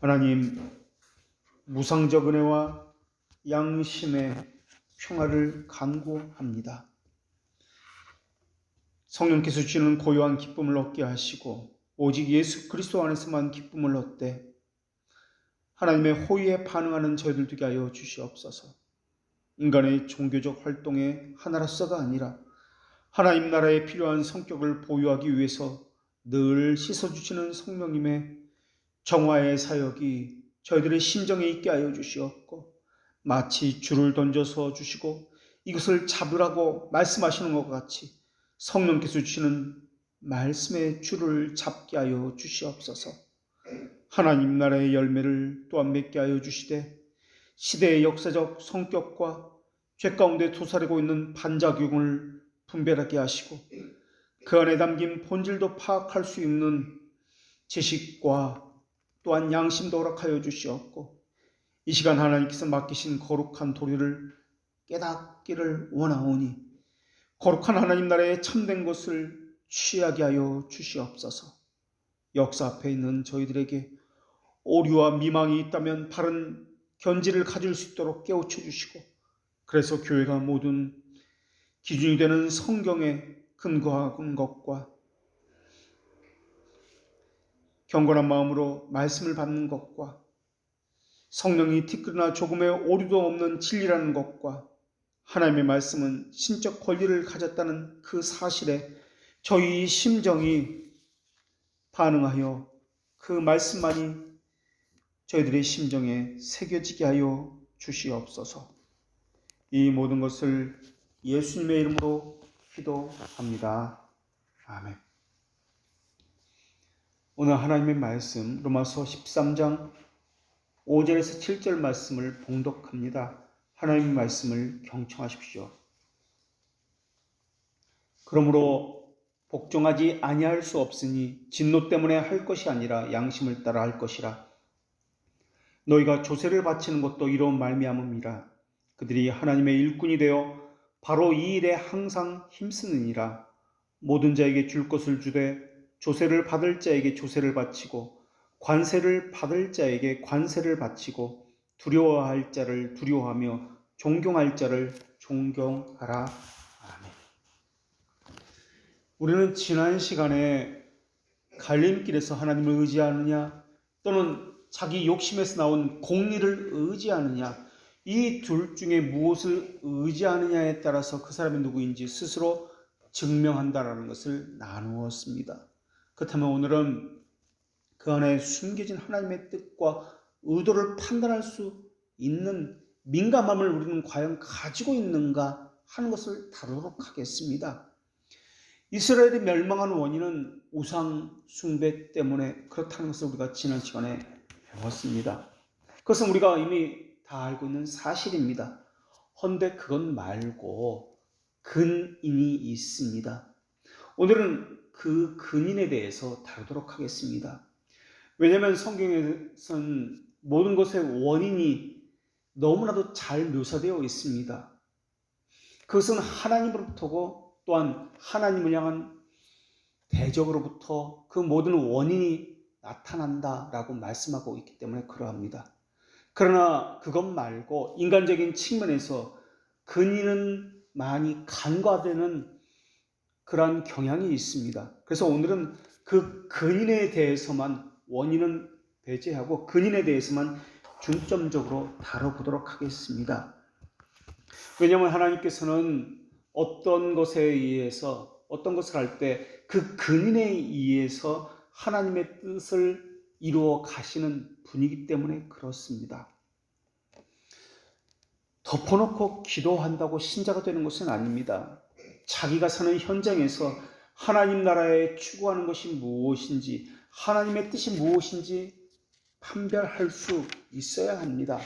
하나님, 무상적 은혜와 양심의 평화를 간구합니다. 성령께서 주시는 고요한 기쁨을 얻게 하시고 오직 예수 그리스도 안에서만 기쁨을 얻되 하나님의 호의에 반응하는 저희들 되게 하여 주시옵소서. 인간의 종교적 활동의 하나로서가 아니라 하나님 나라에 필요한 성격을 보유하기 위해서 늘 씻어주시는 성령님의 정화의 사역이 저희들의 심정에 있게 하여 주시옵고, 마치 줄을 던져서 주시고 이것을 잡으라고 말씀하시는 것 같이 성령께서 주시는 말씀의 줄을 잡게 하여 주시옵소서. 하나님 나라의 열매를 또한 맺게 하여 주시되 시대의 역사적 성격과 죄 가운데 도사리고 있는 반작용을 분별하게 하시고 그 안에 담긴 본질도 파악할 수 있는 지식과 또한 양심도 허락하여 주시옵고, 이 시간 하나님께서 맡기신 거룩한 도리를 깨닫기를 원하오니 거룩한 하나님 나라의 참된 것을 취하게 하여 주시옵소서. 역사 앞에 있는 저희들에게 오류와 미망이 있다면 바른 견지를 가질 수 있도록 깨우쳐 주시고, 그래서 교회가 모든 기준이 되는 성경에 근거한 것과 경건한 마음으로 말씀을 받는 것과 성령이 티끌이나 조금의 오류도 없는 진리라는 것과 하나님의 말씀은 신적 권리를 가졌다는 그 사실에 저희 심정이 반응하여 그 말씀만이 저희들의 심정에 새겨지게 하여 주시옵소서. 이 모든 것을 예수님의 이름으로 기도합니다. 아멘. 오늘 하나님의 말씀 로마서 13장 5절에서 7절 말씀을 봉독합니다. 하나님의 말씀을 경청하십시오. 그러므로 복종하지 아니할 수 없으니 진노 때문에 할 것이 아니라 양심을 따라 할 것이라. 너희가 조세를 바치는 것도 이로운 말미암음이라. 그들이 하나님의 일꾼이 되어 바로 이 일에 항상 힘쓰느니라. 모든 자에게 줄 것을 주되 조세를 받을 자에게 조세를 바치고 관세를 받을 자에게 관세를 바치고 두려워할 자를 두려워하며 존경할 자를 존경하라. 아멘. 우리는 지난 시간에 갈림길에서 하나님을 의지하느냐 또는 자기 욕심에서 나온 공리를 의지하느냐, 이 둘 중에 무엇을 의지하느냐에 따라서 그 사람이 누구인지 스스로 증명한다라는 것을 나누었습니다. 그렇다면 오늘은 그 안에 숨겨진 하나님의 뜻과 의도를 판단할 수 있는 민감함을 우리는 과연 가지고 있는가 하는 것을 다루도록 하겠습니다. 이스라엘이 멸망한 원인은 우상 숭배 때문에 그렇다는 것을 우리가 지난 시간에 배웠습니다. 그것은 우리가 이미 다 알고 있는 사실입니다. 헌데 그것 말고 근인이 있습니다. 오늘은 그 근인에 대해서 다루도록 하겠습니다. 왜냐하면 성경에서는 모든 것의 원인이 너무나도 잘 묘사되어 있습니다. 그것은 하나님으로부터고 또한 하나님을 향한 대적으로부터 그 모든 원인이 나타난다라고 말씀하고 있기 때문에 그러합니다. 그러나 그것 말고 인간적인 측면에서 근인은 많이 간과되는 그러한 경향이 있습니다. 그래서 오늘은 그 근인에 대해서만, 원인은 배제하고 근인에 대해서만 중점적으로 다뤄보도록 하겠습니다. 왜냐하면 하나님께서는 어떤 것에 의해서 어떤 것을 할 때 그 근인에 의해서 하나님의 뜻을 이루어 가시는 분이기 때문에 그렇습니다. 덮어놓고 기도한다고 신자가 되는 것은 아닙니다. 자기가 사는 현장에서 하나님 나라에 추구하는 것이 무엇인지, 하나님의 뜻이 무엇인지 판별할 수 있어야 합니다.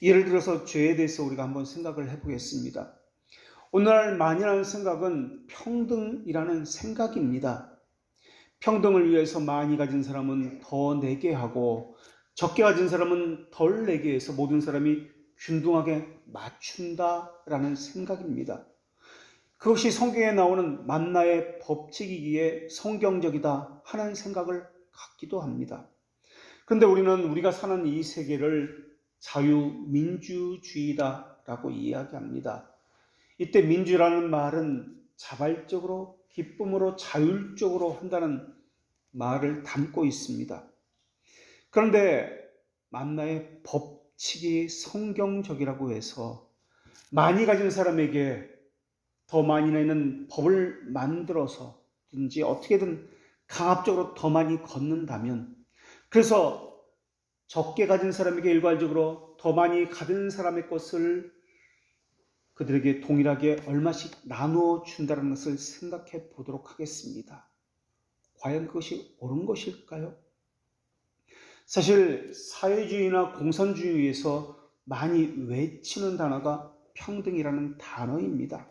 예를 들어서 죄에 대해서 우리가 한번 생각을 해보겠습니다. 오늘날 많이 하는 생각은 평등이라는 생각입니다. 평등을 위해서 많이 가진 사람은 더 내게 하고 적게 가진 사람은 덜 내게 해서 모든 사람이 균등하게 맞춘다라는 생각입니다. 그것이 성경에 나오는 만나의 법칙이기에 성경적이다 하는 생각을 갖기도 합니다. 그런데 우리는 우리가 사는 이 세계를 자유민주주의다라고 이야기합니다. 이때 민주라는 말은 자발적으로 기쁨으로 자율적으로 한다는 말을 담고 있습니다. 그런데 만나의 법칙이 성경적이라고 해서 많이 가진 사람에게 더 많이 내는 법을 만들어서든지 어떻게든 강압적으로 더 많이 걷는다면, 그래서 적게 가진 사람에게 일괄적으로 더 많이 가진 사람의 것을 그들에게 동일하게 얼마씩 나누어 준다는 것을 생각해 보도록 하겠습니다. 과연 그것이 옳은 것일까요? 사실 사회주의나 공산주의에서 많이 외치는 단어가 평등이라는 단어입니다.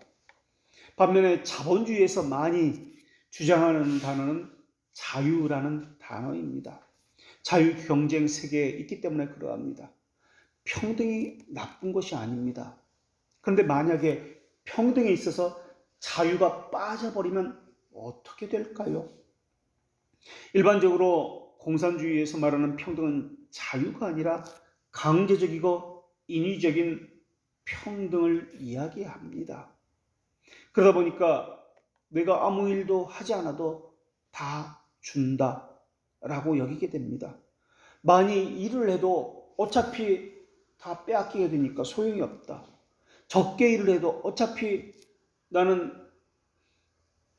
반면에 자본주의에서 많이 주장하는 단어는 자유라는 단어입니다. 자유 경쟁 세계에 있기 때문에 그러합니다. 평등이 나쁜 것이 아닙니다. 그런데 만약에 평등에 있어서 자유가 빠져버리면 어떻게 될까요? 일반적으로 공산주의에서 말하는 평등은 자유가 아니라 강제적이고 인위적인 평등을 이야기합니다. 그러다 보니까 내가 아무 일도 하지 않아도 다 준다라고 여기게 됩니다. 많이 일을 해도 어차피 다 빼앗기게 되니까 소용이 없다. 적게 일을 해도 어차피 나는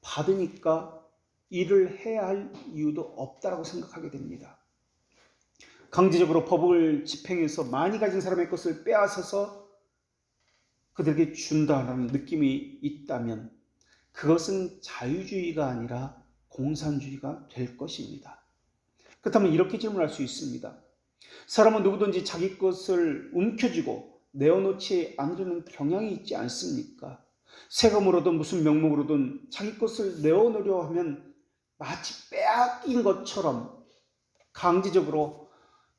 받으니까 일을 해야 할 이유도 없다라고 생각하게 됩니다. 강제적으로 법을 집행해서 많이 가진 사람의 것을 빼앗아서 그들에게 준다라는 느낌이 있다면 그것은 자유주의가 아니라 공산주의가 될 것입니다. 그렇다면 이렇게 질문할 수 있습니다. 사람은 누구든지 자기 것을 움켜쥐고 내어놓지 않으려는 경향이 있지 않습니까? 세금으로든 무슨 명목으로든 자기 것을 내어놓으려 하면 마치 빼앗긴 것처럼 강제적으로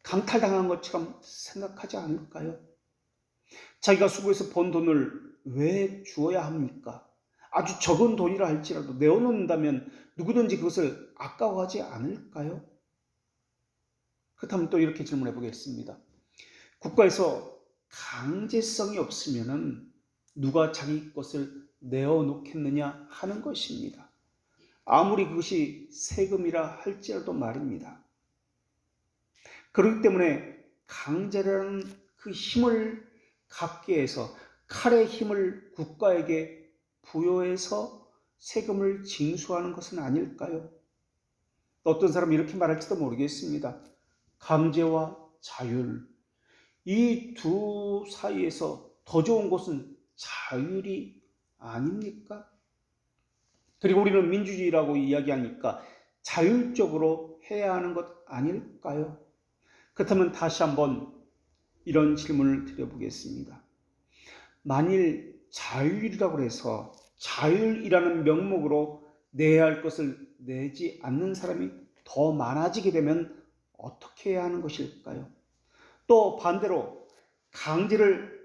강탈당한 것처럼 생각하지 않을까요? 자기가 수고해서 번 돈을 왜 주어야 합니까? 아주 적은 돈이라 할지라도 내어놓는다면 누구든지 그것을 아까워하지 않을까요? 그렇다면 또 이렇게 질문해 보겠습니다. 국가에서 강제성이 없으면 누가 자기 것을 내어놓겠느냐 하는 것입니다. 아무리 그것이 세금이라 할지라도 말입니다. 그렇기 때문에 강제라는 그 힘을 갖게 해서 칼의 힘을 국가에게 부여해서 세금을 징수하는 것은 아닐까요? 어떤 사람이 이렇게 말할지도 모르겠습니다. 강제와 자율, 이 두 사이에서 더 좋은 것은 자율이 아닙니까? 그리고 우리는 민주주의라고 이야기하니까 자율적으로 해야 하는 것 아닐까요? 그렇다면 다시 한번 이런 질문을 드려보겠습니다. 만일 자율이라고 해서 자율이라는 명목으로 내야 할 것을 내지 않는 사람이 더 많아지게 되면 어떻게 해야 하는 것일까요? 또 반대로 강제를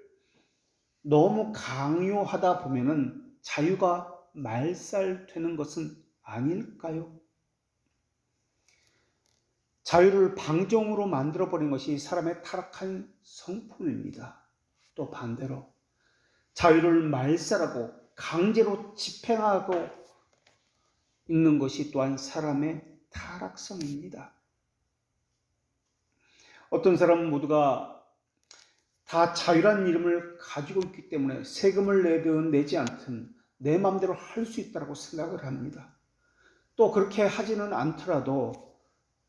너무 강요하다 보면은 자유가 말살되는 것은 아닐까요? 자유를 방종으로 만들어버린 것이 사람의 타락한 성품입니다. 또 반대로 자유를 말살하고 강제로 집행하고 있는 것이 또한 사람의 타락성입니다. 어떤 사람은 모두가 다 자유라는 이름을 가지고 있기 때문에 세금을 내든 내지 않든 내 마음대로 할 수 있다고 생각을 합니다. 또 그렇게 하지는 않더라도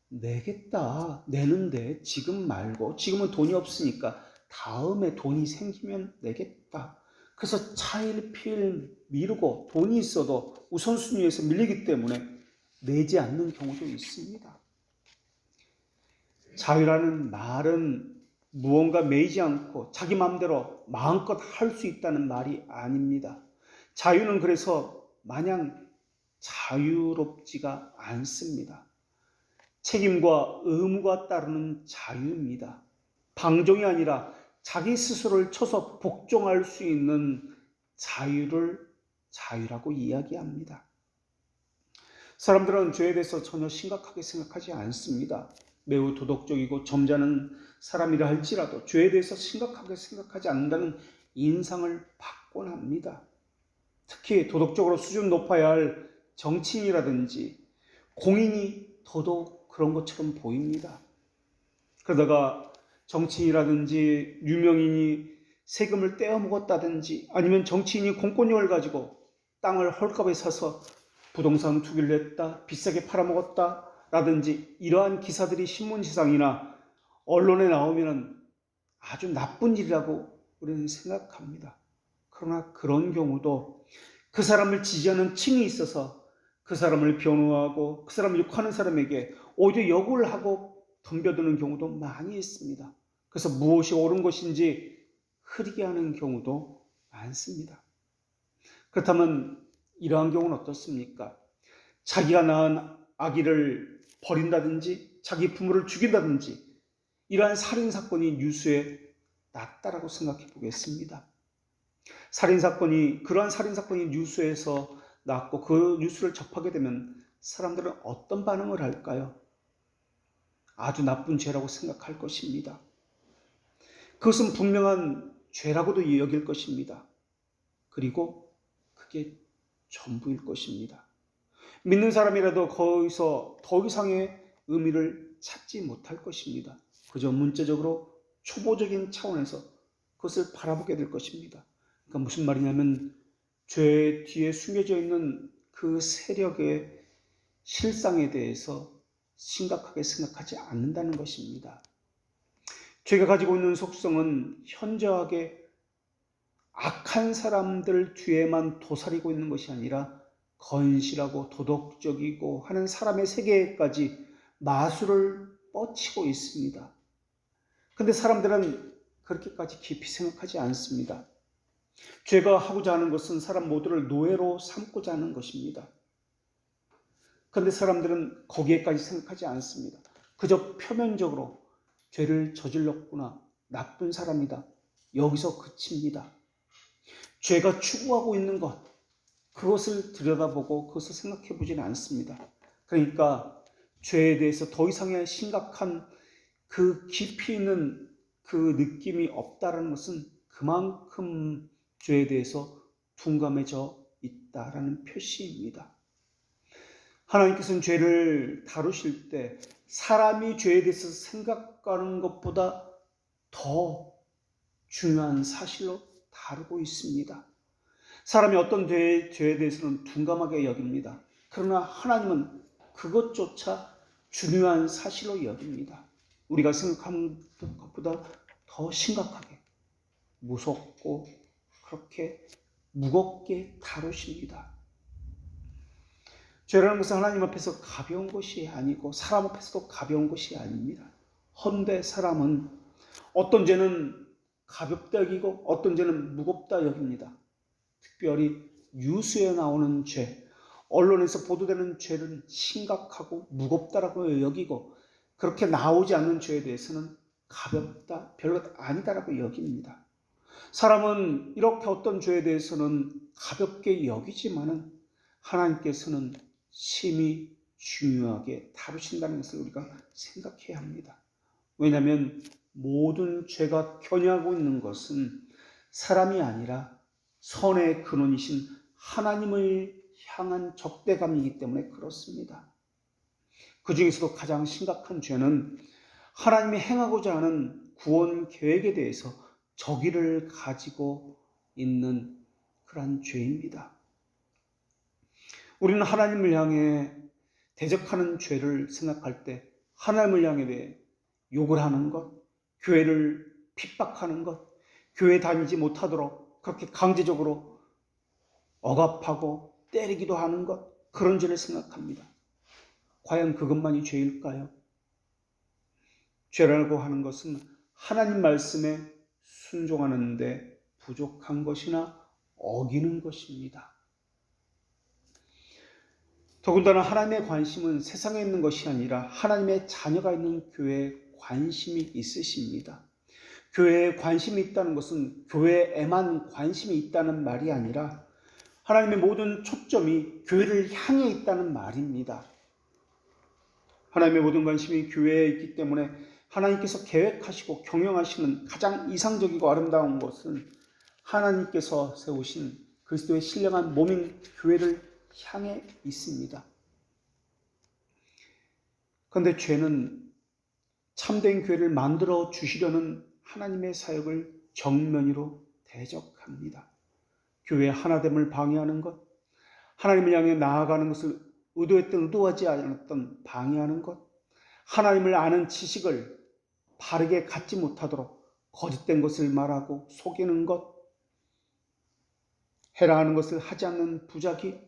내겠다, 내는데 지금 말고, 지금은 돈이 없으니까 다음에 돈이 생기면 내겠다. 그래서 차일피일 미루고 돈이 있어도 우선순위에서 밀리기 때문에 내지 않는 경우도 있습니다. 자유라는 말은 무언가 매이지 않고 자기 마음대로 마음껏 할 수 있다는 말이 아닙니다. 자유는 그래서 마냥 자유롭지가 않습니다. 책임과 의무가 따르는 자유입니다. 방종이 아니라 자기 스스로를 쳐서 복종할 수 있는 자유를 자유라고 이야기합니다. 사람들은 죄에 대해서 전혀 심각하게 생각하지 않습니다. 매우 도덕적이고 점잖은 사람이라 할지라도 죄에 대해서 심각하게 생각하지 않는다는 인상을 받곤 합니다. 특히 도덕적으로 수준 높아야 할 정치인이라든지 공인이 더더욱 그런 것처럼 보입니다. 그러다가 정치인이라든지 유명인이 세금을 떼어 먹었다든지 아니면 정치인이 공권력을 가지고 땅을 헐값에 사서 부동산 투기를 했다, 비싸게 팔아먹었다 라든지 이러한 기사들이 신문지상이나 언론에 나오면 아주 나쁜 일이라고 우리는 생각합니다. 그러나 그런 경우도 그 사람을 지지하는 층이 있어서 그 사람을 변호하고 그 사람을 욕하는 사람에게 오히려 욕을 하고 덤벼드는 경우도 많이 있습니다. 그래서 무엇이 옳은 것인지 흐리게 하는 경우도 많습니다. 그렇다면 이러한 경우는 어떻습니까? 자기가 낳은 아기를 버린다든지 자기 부모를 죽인다든지 이러한 살인사건이 뉴스에 났다라고 생각해 보겠습니다. 그러한 살인사건이 뉴스에서 났고 그 뉴스를 접하게 되면 사람들은 어떤 반응을 할까요? 아주 나쁜 죄라고 생각할 것입니다. 그것은 분명한 죄라고도 여길 것입니다. 그리고 그게 전부일 것입니다. 믿는 사람이라도 거기서 더 이상의 의미를 찾지 못할 것입니다. 그저 문자적으로 초보적인 차원에서 그것을 바라보게 될 것입니다. 그러니까 무슨 말이냐면 죄 뒤에 숨겨져 있는 그 세력의 실상에 대해서 심각하게 생각하지 않는다는 것입니다. 죄가 가지고 있는 속성은 현저하게 악한 사람들 뒤에만 도사리고 있는 것이 아니라 건실하고 도덕적이고 하는 사람의 세계까지 마술을 뻗치고 있습니다. 그런데 사람들은 그렇게까지 깊이 생각하지 않습니다. 죄가 하고자 하는 것은 사람 모두를 노예로 삼고자 하는 것입니다. 그런데 사람들은 거기에까지 생각하지 않습니다. 그저 표면적으로 죄를 저질렀구나, 나쁜 사람이다, 여기서 그칩니다. 죄가 추구하고 있는 것, 그것을 들여다보고 그것을 생각해 보지는 않습니다. 그러니까 죄에 대해서 더 이상의 심각한 그 깊이 있는 그 느낌이 없다라는 것은 그만큼 죄에 대해서 둔감해져 있다라는 표시입니다. 하나님께서는 죄를 다루실 때 사람이 죄에 대해서 생각하는 것보다 더 중요한 사실로 다루고 있습니다. 사람이 어떤 죄에 대해서는 둔감하게 여깁니다. 그러나 하나님은 그것조차 중요한 사실로 여깁니다. 우리가 생각하는 것보다 더 심각하게, 무섭고 그렇게 무겁게 다루십니다. 죄라는 것은 하나님 앞에서 가벼운 것이 아니고 사람 앞에서도 가벼운 것이 아닙니다. 헌데 사람은 어떤 죄는 가볍다 여기고 어떤 죄는 무겁다 여깁니다. 특별히 뉴스에 나오는 죄, 언론에서 보도되는 죄는 심각하고 무겁다라고 여기고 그렇게 나오지 않는 죄에 대해서는 가볍다, 별것 아니다라고 여깁니다. 사람은 이렇게 어떤 죄에 대해서는 가볍게 여기지만은 하나님께서는 심히 중요하게 다루신다는 것을 우리가 생각해야 합니다. 왜냐하면 모든 죄가 견유하고 있는 것은 사람이 아니라 선의 근원이신 하나님을 향한 적대감이기 때문에 그렇습니다. 그 중에서도 가장 심각한 죄는 하나님이 행하고자 하는 구원 계획에 대해서 적의를 가지고 있는 그러한 죄입니다. 우리는 하나님을 향해 대적하는 죄를 생각할 때 하나님을 향해 욕을 하는 것, 교회를 핍박하는 것, 교회 다니지 못하도록 그렇게 강제적으로 억압하고 때리기도 하는 것, 그런 죄를 생각합니다. 과연 그것만이 죄일까요? 죄라고 하는 것은 하나님 말씀에 순종하는데 부족한 것이나 어기는 것입니다. 더군다나 하나님의 관심은 세상에 있는 것이 아니라 하나님의 자녀가 있는 교회에 관심이 있으십니다. 교회에 관심이 있다는 것은 교회에만 관심이 있다는 말이 아니라 하나님의 모든 초점이 교회를 향해 있다는 말입니다. 하나님의 모든 관심이 교회에 있기 때문에 하나님께서 계획하시고 경영하시는 가장 이상적이고 아름다운 것은 하나님께서 세우신 그리스도의 신령한 몸인 교회를 향해 있습니다. 그런데 죄는 참된 교회를 만들어 주시려는 하나님의 사역을 정면으로 대적합니다. 교회의 하나됨을 방해하는 것, 하나님을 향해 나아가는 것을 의도했던 의도하지 않았던 방해하는 것, 하나님을 아는 지식을 바르게 갖지 못하도록 거짓된 것을 말하고 속이는 것, 해라 하는 것을 하지 않는 부작위,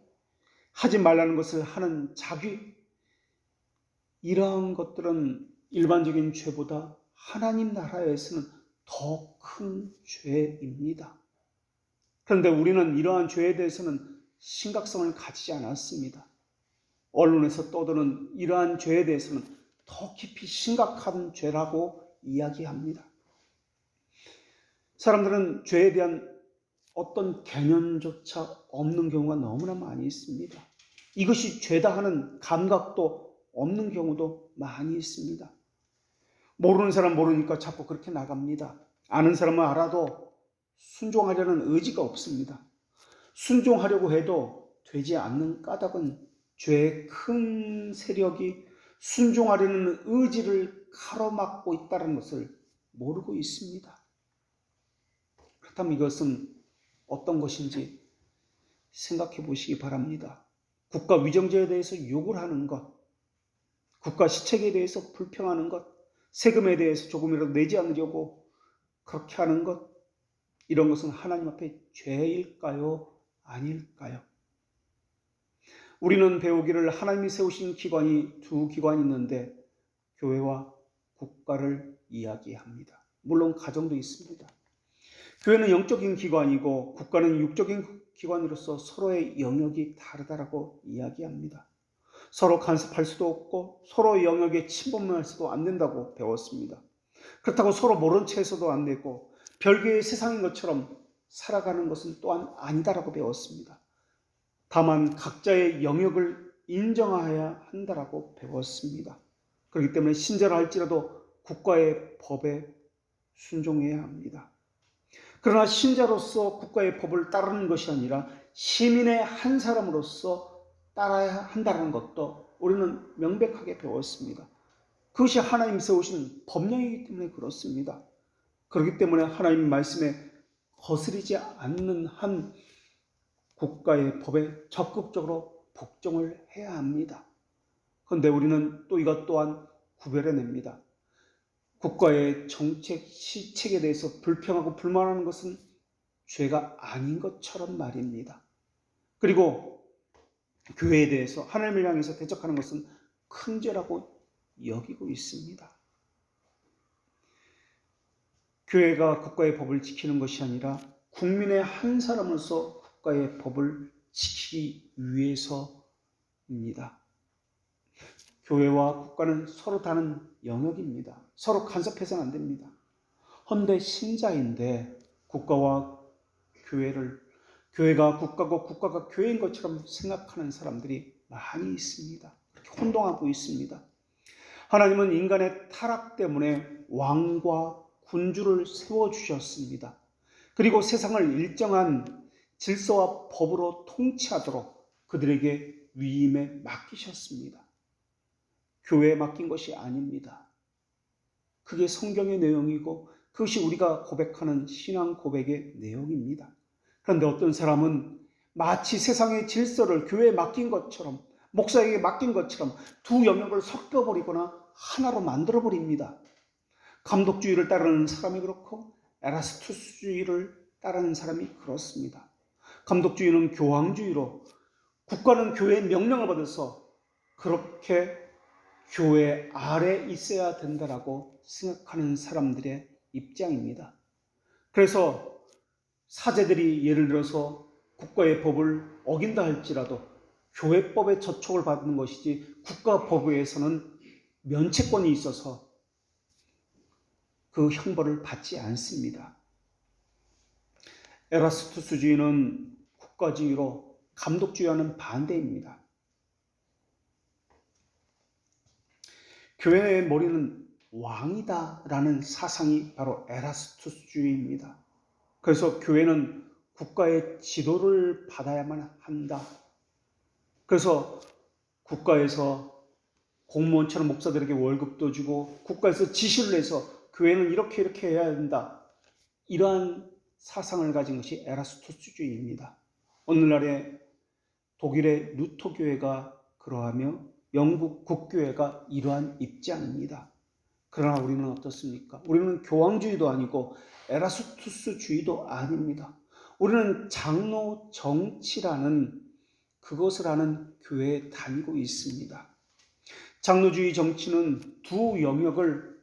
하지 말라는 것을 하는 자귀, 이러한 것들은 일반적인 죄보다 하나님 나라에서는 더 큰 죄입니다. 그런데 우리는 이러한 죄에 대해서는 심각성을 가지지 않았습니다. 언론에서 떠드는 이러한 죄에 대해서는 더 깊이 심각한 죄라고 이야기합니다. 사람들은 죄에 대한 어떤 개념조차 없는 경우가 너무나 많이 있습니다. 이것이 죄다 하는 감각도 없는 경우도 많이 있습니다. 모르는 사람 모르니까 자꾸 그렇게 나갑니다. 아는 사람은 알아도 순종하려는 의지가 없습니다. 순종하려고 해도 되지 않는 까닭은 죄의 큰 세력이 순종하려는 의지를 가로막고 있다는 것을 모르고 있습니다. 그렇다면 이것은 어떤 것인지 생각해 보시기 바랍니다. 국가 위정제에 대해서 욕을 하는 것, 국가 시책에 대해서 불평하는 것, 세금에 대해서 조금이라도 내지 않으려고 그렇게 하는 것, 이런 것은 하나님 앞에 죄일까요? 아닐까요? 우리는 배우기를 하나님이 세우신 기관이 두 기관이 있는데 교회와 국가를 이야기합니다. 물론 가정도 있습니다. 교회는 영적인 기관이고 국가는 육적인 기관으로서 서로의 영역이 다르다고 이야기합니다. 서로 간섭할 수도 없고 서로 영역에 침범할 수도 안 된다고 배웠습니다. 그렇다고 서로 모른 채 해서도 안 되고 별개의 세상인 것처럼 살아가는 것은 또한 아니다라고 배웠습니다. 다만 각자의 영역을 인정해야 한다라고 배웠습니다. 그렇기 때문에 신자라 할지라도 국가의 법에 순종해야 합니다. 그러나 신자로서 국가의 법을 따르는 것이 아니라 시민의 한 사람으로서 따라야 한다는 것도 우리는 명백하게 배웠습니다. 그것이 하나님 세우신 법령이기 때문에 그렇습니다. 그렇기 때문에 하나님 말씀에 거스르지 않는 한 국가의 법에 적극적으로 복종을 해야 합니다. 그런데 우리는 또 이것 또한 구별해냅니다. 국가의 정책, 시책에 대해서 불평하고 불만하는 것은 죄가 아닌 것처럼 말입니다. 그리고 교회에 대해서 하나님을 향해서 대적하는 것은 큰 죄라고 여기고 있습니다. 교회가 국가의 법을 지키는 것이 아니라 국민의 한 사람으로서 국가의 법을 지키기 위해서입니다. 교회와 국가는 서로 다른 영역입니다. 서로 간섭해서는 안 됩니다. 헌데 신자인데 국가와 교회가 국가고 국가가 교회인 것처럼 생각하는 사람들이 많이 있습니다. 그렇게 혼동하고 있습니다. 하나님은 인간의 타락 때문에 왕과 군주를 세워주셨습니다. 그리고 세상을 일정한 질서와 법으로 통치하도록 그들에게 위임에 맡기셨습니다. 교회에 맡긴 것이 아닙니다. 그게 성경의 내용이고 그것이 우리가 고백하는 신앙 고백의 내용입니다. 그런데 어떤 사람은 마치 세상의 질서를 교회에 맡긴 것처럼, 목사에게 맡긴 것처럼 두 영역을 섞어버리거나 하나로 만들어버립니다. 감독주의를 따르는 사람이 그렇고 에라스투스주의를 따르는 사람이 그렇습니다. 감독주의는 교황주의로, 국가는 교회의 명령을 받아서 그렇게 교회 아래 있어야 된다라고 생각하는 사람들의 입장입니다. 그래서 사제들이 예를 들어서 국가의 법을 어긴다 할지라도 교회법에 저촉을 받는 것이지 국가법에서는 면책권이 있어서 그 형벌을 받지 않습니다. 에라스투스주의는 국가주의로 감독주의와는 반대입니다. 교회의 머리는 왕이다라는 사상이 바로 에라스투스주의입니다. 그래서 교회는 국가의 지도를 받아야만 한다. 그래서 국가에서 공무원처럼 목사들에게 월급도 주고 국가에서 지시를 해서 교회는 이렇게 해야 된다. 이러한 사상을 가진 것이 에라스투스주의입니다. 오늘날의 독일의 루터교회가 그러하며 영국 국교회가 이러한 입장입니다. 그러나 우리는 어떻습니까? 우리는 교황주의도 아니고 에라스투스주의도 아닙니다. 우리는 장로 정치라는 그것을 하는 교회에 다니고 있습니다. 장로주의 정치는 두 영역을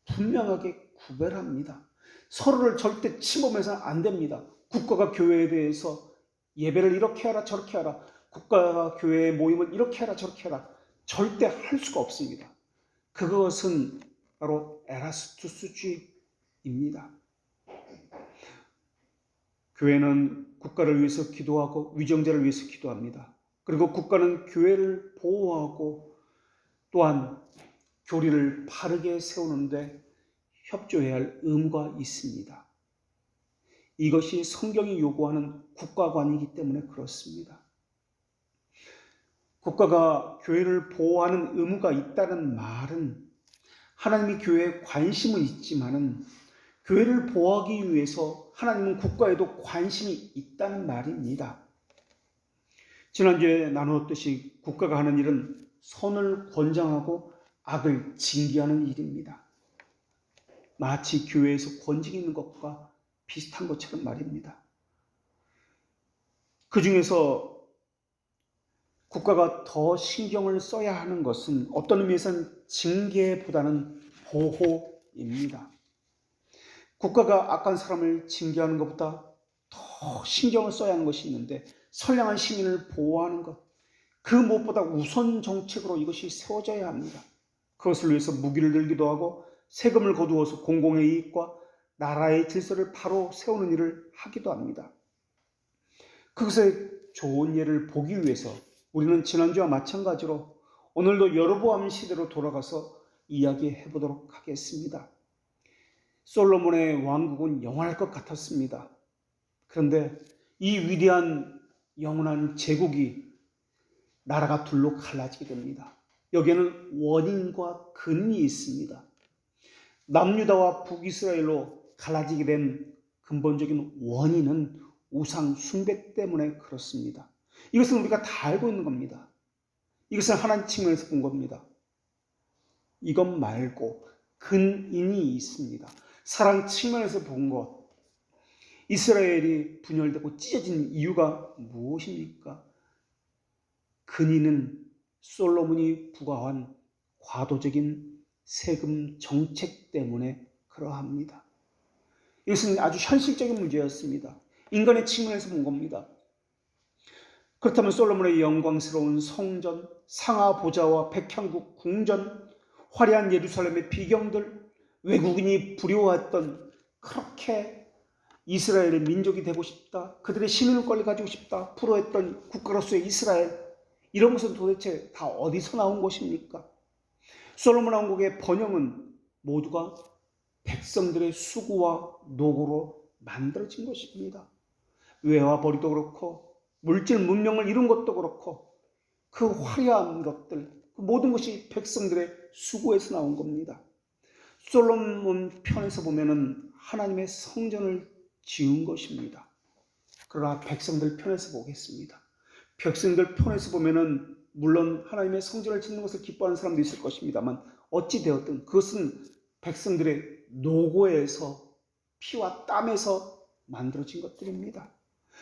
분명하게 구별합니다. 서로를 절대 침범해서는 안 됩니다. 국가가 교회에 대해서 예배를 이렇게 하라 저렇게 하라, 국가가 교회의 모임을 이렇게 하라 저렇게 하라, 절대 할 수가 없습니다. 그것은 바로 에라스투스주의입니다. 교회는 국가를 위해서 기도하고 위정자를 위해서 기도합니다. 그리고 국가는 교회를 보호하고 또한 교리를 바르게 세우는데 협조해야 할 의무가 있습니다. 이것이 성경이 요구하는 국가관이기 때문에 그렇습니다. 국가가 교회를 보호하는 의무가 있다는 말은 하나님이 교회에 관심은 있지만은 교회를 보호하기 위해서 하나님은 국가에도 관심이 있다는 말입니다. 지난주에 나누었듯이 국가가 하는 일은 선을 권장하고 악을 징계하는 일입니다. 마치 교회에서 권징이 있는 것과 비슷한 것처럼 말입니다. 그 중에서 국가가 더 신경을 써야 하는 것은 어떤 의미에서는 징계보다는 보호입니다. 국가가 악한 사람을 징계하는 것보다 더 신경을 써야 하는 것이 있는데 선량한 시민을 보호하는 것, 그 무엇보다 우선 정책으로 이것이 세워져야 합니다. 그것을 위해서 무기를 들기도 하고 세금을 거두어서 공공의 이익과 나라의 질서를 바로 세우는 일을 하기도 합니다. 그것의 좋은 예를 보기 위해서 우리는 지난주와 마찬가지로 오늘도 여로보암 시대로 돌아가서 이야기해 보도록 하겠습니다. 솔로몬의 왕국은 영원할 것 같았습니다. 그런데 이 위대한 영원한 제국이 나라가 둘로 갈라지게 됩니다. 여기에는 원인과 근이 있습니다. 남유다와 북이스라엘로 갈라지게 된 근본적인 원인은 우상 숭배 때문에 그렇습니다. 이것은 우리가 다 알고 있는 겁니다. 이것은 하나님 측면에서 본 겁니다. 이것 말고 근인이 있습니다. 사랑 측면에서 본 것, 이스라엘이 분열되고 찢어진 이유가 무엇입니까? 근인은 솔로몬이 부과한 과도적인 세금 정책 때문에 그러합니다. 이것은 아주 현실적인 문제였습니다. 인간의 측면에서 본 겁니다. 그렇다면 솔로몬의 영광스러운 성전, 상하 보좌와 백향국 궁전, 화려한 예루살렘의 비경들, 외국인이 부려왔던 그렇게 이스라엘의 민족이 되고 싶다, 그들의 시민권을 가지고 싶다 불어했던 국가로서의 이스라엘, 이런 것은 도대체 다 어디서 나온 것입니까? 솔로몬 왕국의 번영은 모두가 백성들의 수고와 노고로 만들어진 것입니다. 외화벌이도 그렇고 물질 문명을 이룬 것도 그렇고 그 화려한 것들, 그 모든 것이 백성들의 수고에서 나온 겁니다. 솔로몬 편에서 보면은 하나님의 성전을 지은 것입니다. 그러나 백성들 편에서 보겠습니다. 백성들 편에서 보면은 물론 하나님의 성전을 짓는 것을 기뻐하는 사람도 있을 것입니다만 어찌 되었든 그것은 백성들의 노고에서 피와 땀에서 만들어진 것들입니다.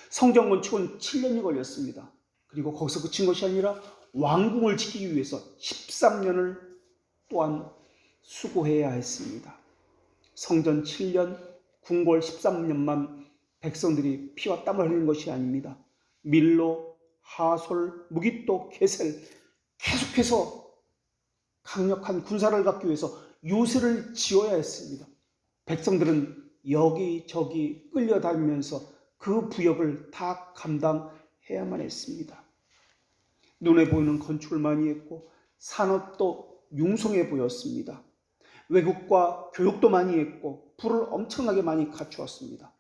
성전 건축은 7년이 걸렸습니다. 그리고 거기서 그친 것이 아니라 왕궁을 지키기 위해서 13년을 또한 수고해야 했습니다. 성전 7년, 궁궐 13년만 백성들이 피와 땀을 흘린 것이 아닙니다. 밀로, 하솔, 무기또, 게셀 계속해서 강력한 군사를 갖기 위해서 요새를 지어야 했습니다. 백성들은 여기저기 끌려다니면서 그 부역을 다 감당해야만 했습니다. 눈에 보이는 건축을 많이 했고 산업도 융성해 보였습니다. 외국과 교육도 많이 했고 부를 엄청나게 많이 갖추었습니다.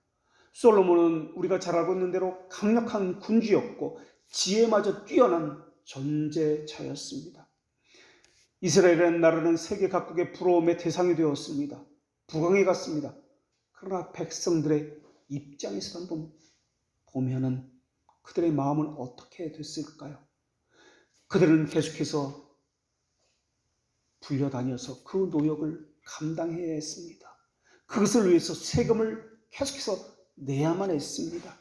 솔로몬은 우리가 잘 알고 있는 대로 강력한 군주였고 지혜마저 뛰어난 전제자였습니다. 이스라엘이라는 나라는 세계 각국의 부러움의 대상이 되었습니다. 부강해 갔습니다. 그러나 백성들의 입장에서 한번 보면은 그들의 마음은 어떻게 됐을까요? 그들은 계속해서 불려다녀서 그 노역을 감당해야 했습니다. 그것을 위해서 세금을 계속해서 내야만 했습니다.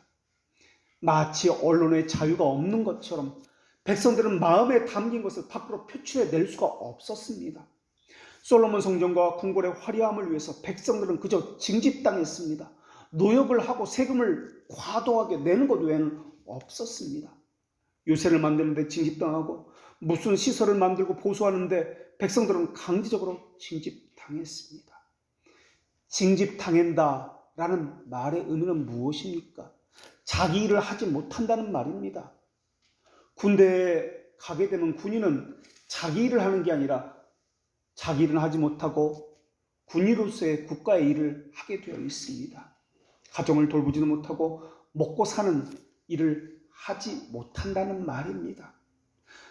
마치 언론의 자유가 없는 것처럼 백성들은 마음에 담긴 것을 밖으로 표출해 낼 수가 없었습니다. 솔로몬 성전과 궁궐의 화려함을 위해서 백성들은 그저 징집당했습니다. 노역을 하고 세금을 과도하게 내는 것 외에는 없었습니다. 요새를 만드는데 징집당하고 무슨 시설을 만들고 보수하는데 백성들은 강제적으로 징집당했습니다. 징집당한다라는 말의 의미는 무엇입니까? 자기 일을 하지 못한다는 말입니다. 군대에 가게 되면 군인은 자기 일을 하는 게 아니라 자기 일은 하지 못하고 군인으로서의 국가의 일을 하게 되어 있습니다. 가정을 돌보지도 못하고 먹고 사는 일을 하지 못한다는 말입니다.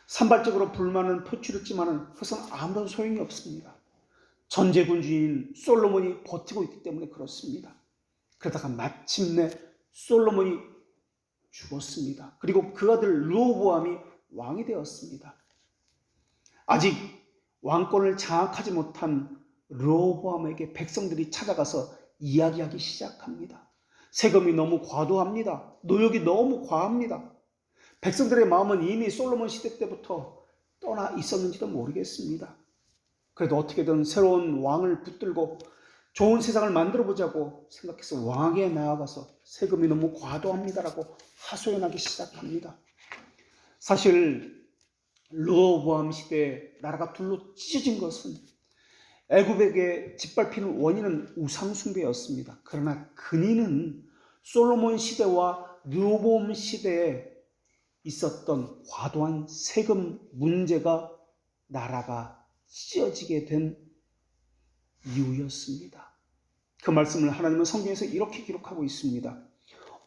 산발적으로 불만은 표출했지만 그것은 아무런 소용이 없습니다. 전제군주인 솔로몬이 버티고 있기 때문에 그렇습니다. 그러다가 마침내 솔로몬이 죽었습니다. 그리고 그 아들 르호보암이 왕이 되었습니다. 아직 왕권을 장악하지 못한 르호보암에게 백성들이 찾아가서 이야기하기 시작합니다. 세금이 너무 과도합니다. 노역이 너무 과합니다. 백성들의 마음은 이미 솔로몬 시대 때부터 떠나 있었는지도 모르겠습니다. 그래도 어떻게든 새로운 왕을 붙들고 좋은 세상을 만들어 보자고 생각해서 왕에게 나아가서 세금이 너무 과도합니다라고 하소연하기 시작합니다. 사실 르호보암 시대에 나라가 둘로 찢어진 것은 애굽에게 짓밟히는 원인은 우상 숭배였습니다. 그러나 근인은 솔로몬 시대와 르호보암 시대에 있었던 과도한 세금 문제가 나라가 찢어지게 된 이유였습니다. 그 말씀을 하나님은 성경에서 이렇게 기록하고 있습니다.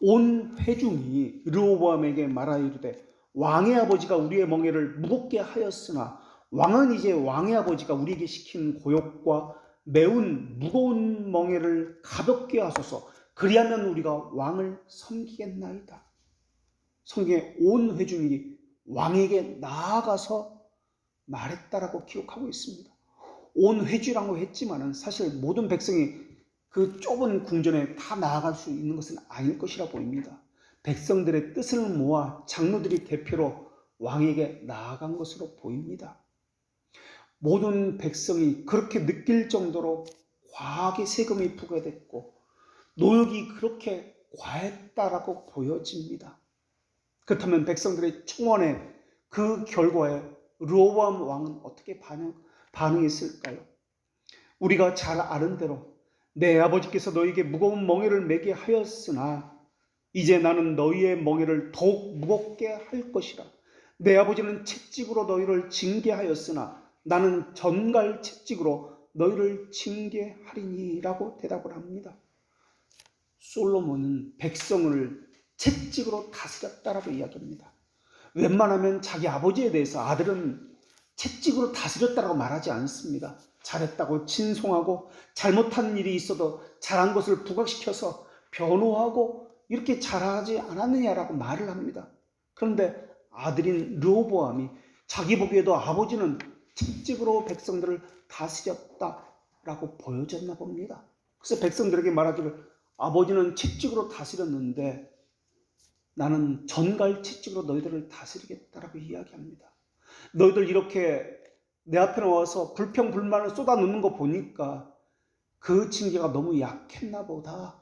온 회중이 르호보암에게 말하이르되 왕의 아버지가 우리의 멍에를 무겁게 하였으나 왕은 이제 왕의 아버지가 우리에게 시킨 고역과 매운 무거운 멍에를 가볍게 하소서. 그리하면 우리가 왕을 섬기겠나이다. 성경에 온 회중이 왕에게 나아가서 말했다라고 기록하고 있습니다. 온 회주라고 했지만은 사실 모든 백성이 그 좁은 궁전에 다 나아갈 수 있는 것은 아닐 것이라 보입니다. 백성들의 뜻을 모아 장로들이 대표로 왕에게 나아간 것으로 보입니다. 모든 백성이 그렇게 느낄 정도로 과하게 세금이 부과됐고 노역이 그렇게 과했다라고 보여집니다. 그렇다면 백성들의 청원에 그 결과에 르호보암 왕은 어떻게 반응했을까요? 우리가 잘 아는 대로 내 아버지께서 너에게 무거운 멍에를 매게 하였으나 이제 나는 너희의 멍에를 더욱 무겁게 할 것이라. 내 아버지는 채찍으로 너희를 징계하였으나 나는 전갈 채찍으로 너희를 징계하리니 라고 대답을 합니다. 솔로몬은 백성을 채찍으로 다스렸다라고 이야기합니다. 웬만하면 자기 아버지에 대해서 아들은 채찍으로 다스렸다라고 말하지 않습니다. 잘했다고 칭송하고 잘못한 일이 있어도 잘한 것을 부각시켜서 변호하고 이렇게 잘하지 않았느냐라고 말을 합니다. 그런데 아들인 르호보암이 자기 보기에도 아버지는 채찍으로 백성들을 다스렸다라고 보여졌나 봅니다. 그래서 백성들에게 말하기를 아버지는 채찍으로 다스렸는데 나는 전갈 채찍으로 너희들을 다스리겠다라고 이야기합니다. 너희들 이렇게 내 앞에 나와서 불평불만을 쏟아놓는 거 보니까 그 징계가 너무 약했나 보다.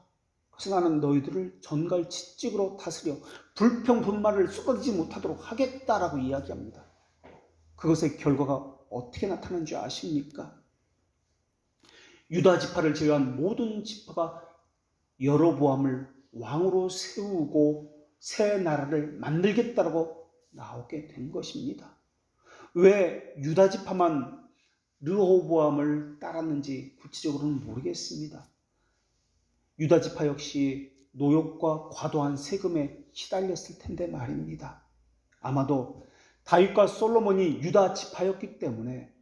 그래서 나는 너희들을 전갈 채찍으로 다스려 불평불만을 쏟아지지 못하도록 하겠다라고 이야기합니다. 그것의 결과가 어떻게 나타난 줄 아십니까? 유다 지파를 제외한 모든 지파가 여로보암을 왕으로 세우고 새 나라를 만들겠다라고 나오게 된 것입니다. 왜 유다 지파만 르호보암을 따랐는지 구체적으로는 모르겠습니다. 유다 지파 역시 노역과 과도한 세금에 시달렸을 텐데 말입니다. 아마도 다윗과 솔로몬이 유다 지파였기 때문에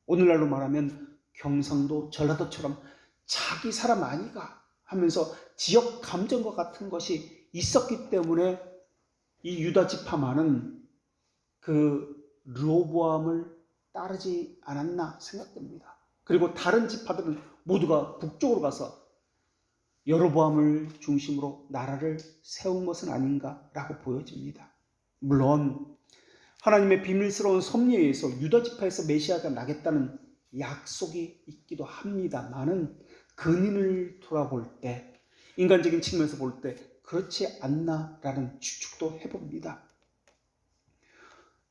오늘날로 말하면 경상도 전라도처럼 자기 사람 아니가 하면서 지역 감정과 같은 것이 있었기 때문에 이 유다 지파만은 그 르호보암을 따르지 않았나 생각됩니다. 그리고 다른 지파들은 모두가 북쪽으로 가서 여로보암을 중심으로 나라를 세운 것은 아닌가라고 보여집니다. 물론 하나님의 비밀스러운 섭리에 의해서 유다 지파에서 메시아가 나겠다는 약속이 있기도 합니다만은 근인을 돌아볼 때, 인간적인 측면에서 볼 때 그렇지 않나라는 추측도 해봅니다.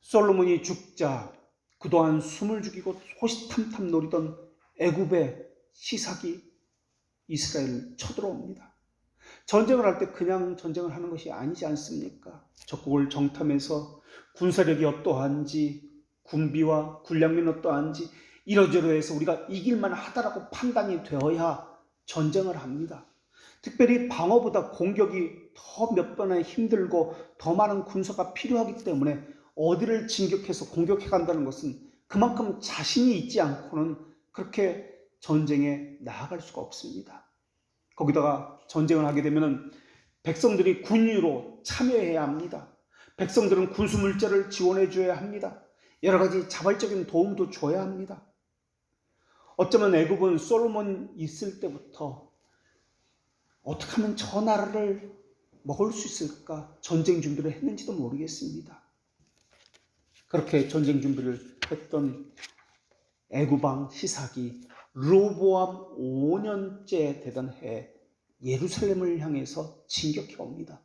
솔로몬이 죽자 그동안 숨을 죽이고 호시탐탐 노리던 애굽의 시삭이 이스라엘을 쳐들어옵니다. 전쟁을 할 때 그냥 전쟁을 하는 것이 아니지 않습니까? 적국을 정탐해서 군사력이 어떠한지, 군비와 군량면 어떠한지 이러저러해서 우리가 이길만 하다라고 판단이 되어야 전쟁을 합니다. 특별히 방어보다 공격이 더 몇 번에 힘들고 더 많은 군사가 필요하기 때문에 어디를 진격해서 공격해 간다는 것은 그만큼 자신이 있지 않고는 그렇게 전쟁에 나아갈 수가 없습니다. 거기다가 전쟁을 하게 되면 백성들이 군인으로 참여해야 합니다. 백성들은 군수물자를 지원해 줘야 합니다. 여러 가지 자발적인 도움도 줘야 합니다. 어쩌면 애굽은 솔로몬 있을 때부터 어떻게 하면 저 나라를 먹을 수 있을까 전쟁 준비를 했는지도 모르겠습니다. 그렇게 전쟁 준비를 했던 애굽왕 시삭이 르호보암 5년째 되던 해에 예루살렘을 향해서 진격해 옵니다.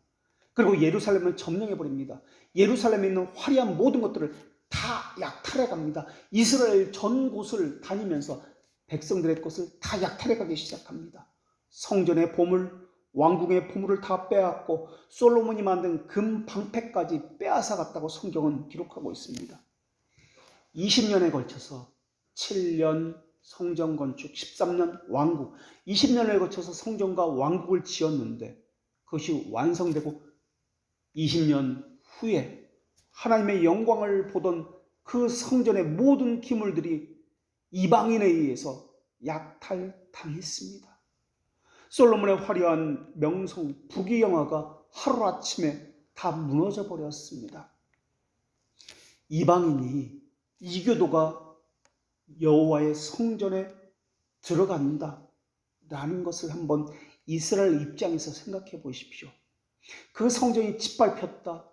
그리고 예루살렘을 점령해 버립니다. 예루살렘에 있는 화려한 모든 것들을 다 약탈해 갑니다. 이스라엘 전 곳을 다니면서 백성들의 것을 다 약탈해 가기 시작합니다. 성전의 보물, 왕궁의 보물을 다 빼앗고 솔로몬이 만든 금 방패까지 빼앗아 갔다고 성경은 기록하고 있습니다. 20년에 걸쳐서 7년 성전 건축, 13년 왕국, 20년에 걸쳐서 성전과 왕국을 지었는데 그것이 완성되고 20년 후에 하나님의 영광을 보던 그 성전의 모든 기물들이 이방인에 의해서 약탈당했습니다. 솔로몬의 화려한 명성, 부귀영화가 하루아침에 다 무너져 버렸습니다. 이방인이, 이교도가 여호와의 성전에 들어간다라는 것을 한번 이스라엘 입장에서 생각해 보십시오. 그 성전이 짓밟혔다.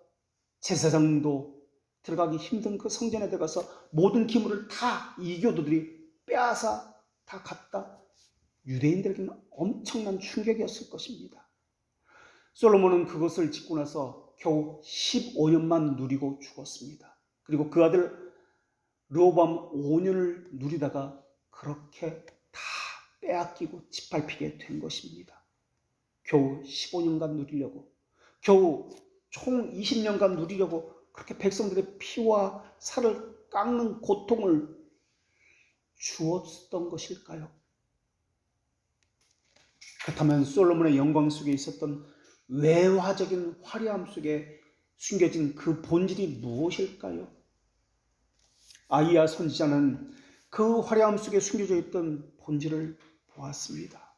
제사장도 들어가기 힘든 그 성전에 들어가서 모든 기물을 다 이교도들이 빼앗아 다 갔다. 유대인들에게는 엄청난 충격이었을 것입니다. 솔로몬은 그것을 짓고 나서 겨우 15년만 누리고 죽었습니다. 그리고 그 아들 르호보암 5년을 누리다가 그렇게 다 빼앗기고 짓밟히게 된 것입니다. 겨우 15년간 누리려고, 겨우 총 20년간 누리려고 그렇게 백성들의 피와 살을 깎는 고통을 주었던 것일까요? 그렇다면 솔로몬의 영광 속에 있었던 외화적인 화려함 속에 숨겨진 그 본질이 무엇일까요? 아이야 선지자는 그 화려함 속에 숨겨져 있던 본질을 보았습니다.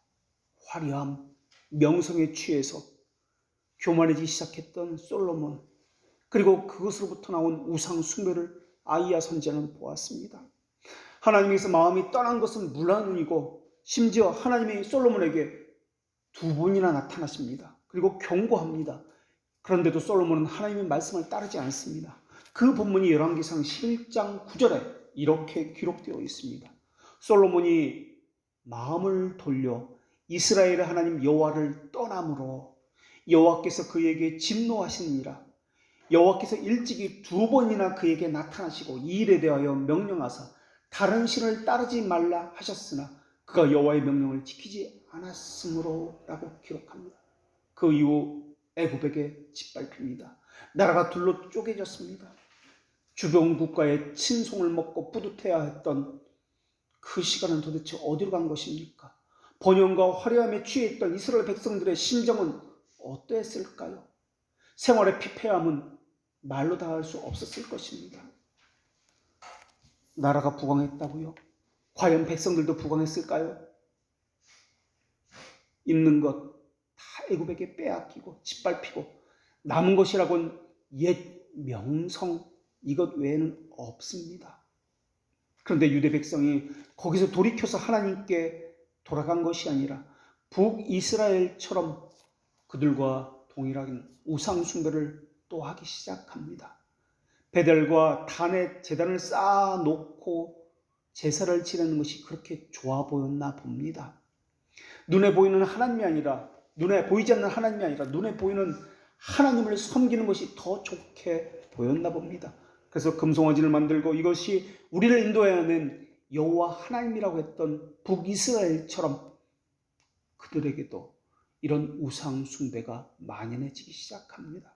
화려함, 명성에 취해서 교만해지기 시작했던 솔로몬, 그리고 그것으로부터 나온 우상 숭배를 아이야 선지자는 보았습니다. 하나님께서 마음이 떠난 것은 물론이고 심지어 하나님이 솔로몬에게 2번이나 나타나십니다. 그리고 경고합니다. 그런데도 솔로몬은 하나님의 말씀을 따르지 않습니다. 그 본문이 열왕기상 11장 9절에 이렇게 기록되어 있습니다. 솔로몬이 마음을 돌려 이스라엘의 하나님 여호와를 떠남으로 여호와께서 그에게 진노하시니라. 여호와께서 일찍이 2번이나 그에게 나타나시고 이 일에 대하여 명령하사 다른 신을 따르지 말라 하셨으나 그가 여호와의 명령을 지키지 않았으므로 라고 기록합니다. 그 이후 애굽에게 짓밟힙니다. 나라가 둘로 쪼개졌습니다. 주변 국가의 친송을 먹고 뿌듯해야 했던 그 시간은 도대체 어디로 간 것입니까? 번영과 화려함에 취해있던 이스라엘 백성들의 심정은 어떠했을까요? 생활의 피폐함은 말로 다 할 수 없었을 것입니다. 나라가 부강했다고요? 과연 백성들도 부강했을까요? 있는 것 다 애굽에게 빼앗기고 짓밟히고 남은 것이라곤 옛 명성 이것 외에는 없습니다. 그런데 유대 백성이 거기서 돌이켜서 하나님께 돌아간 것이 아니라 북이스라엘처럼 그들과 동일한 우상 숭배를 또 하기 시작합니다. 베델과 단의 제단을 쌓아놓고 제사를 지내는 것이 그렇게 좋아 보였나 봅니다. 눈에 보이는 하나님이 아니라, 눈에 보이지 않는 하나님이 아니라 눈에 보이는 하나님을 섬기는 것이 더 좋게 보였나 봅니다. 그래서 금송아지를 만들고 이것이 우리를 인도해낸 여호와 하나님이라고 했던 북이스라엘처럼 그들에게도 이런 우상 숭배가 만연해지기 시작합니다.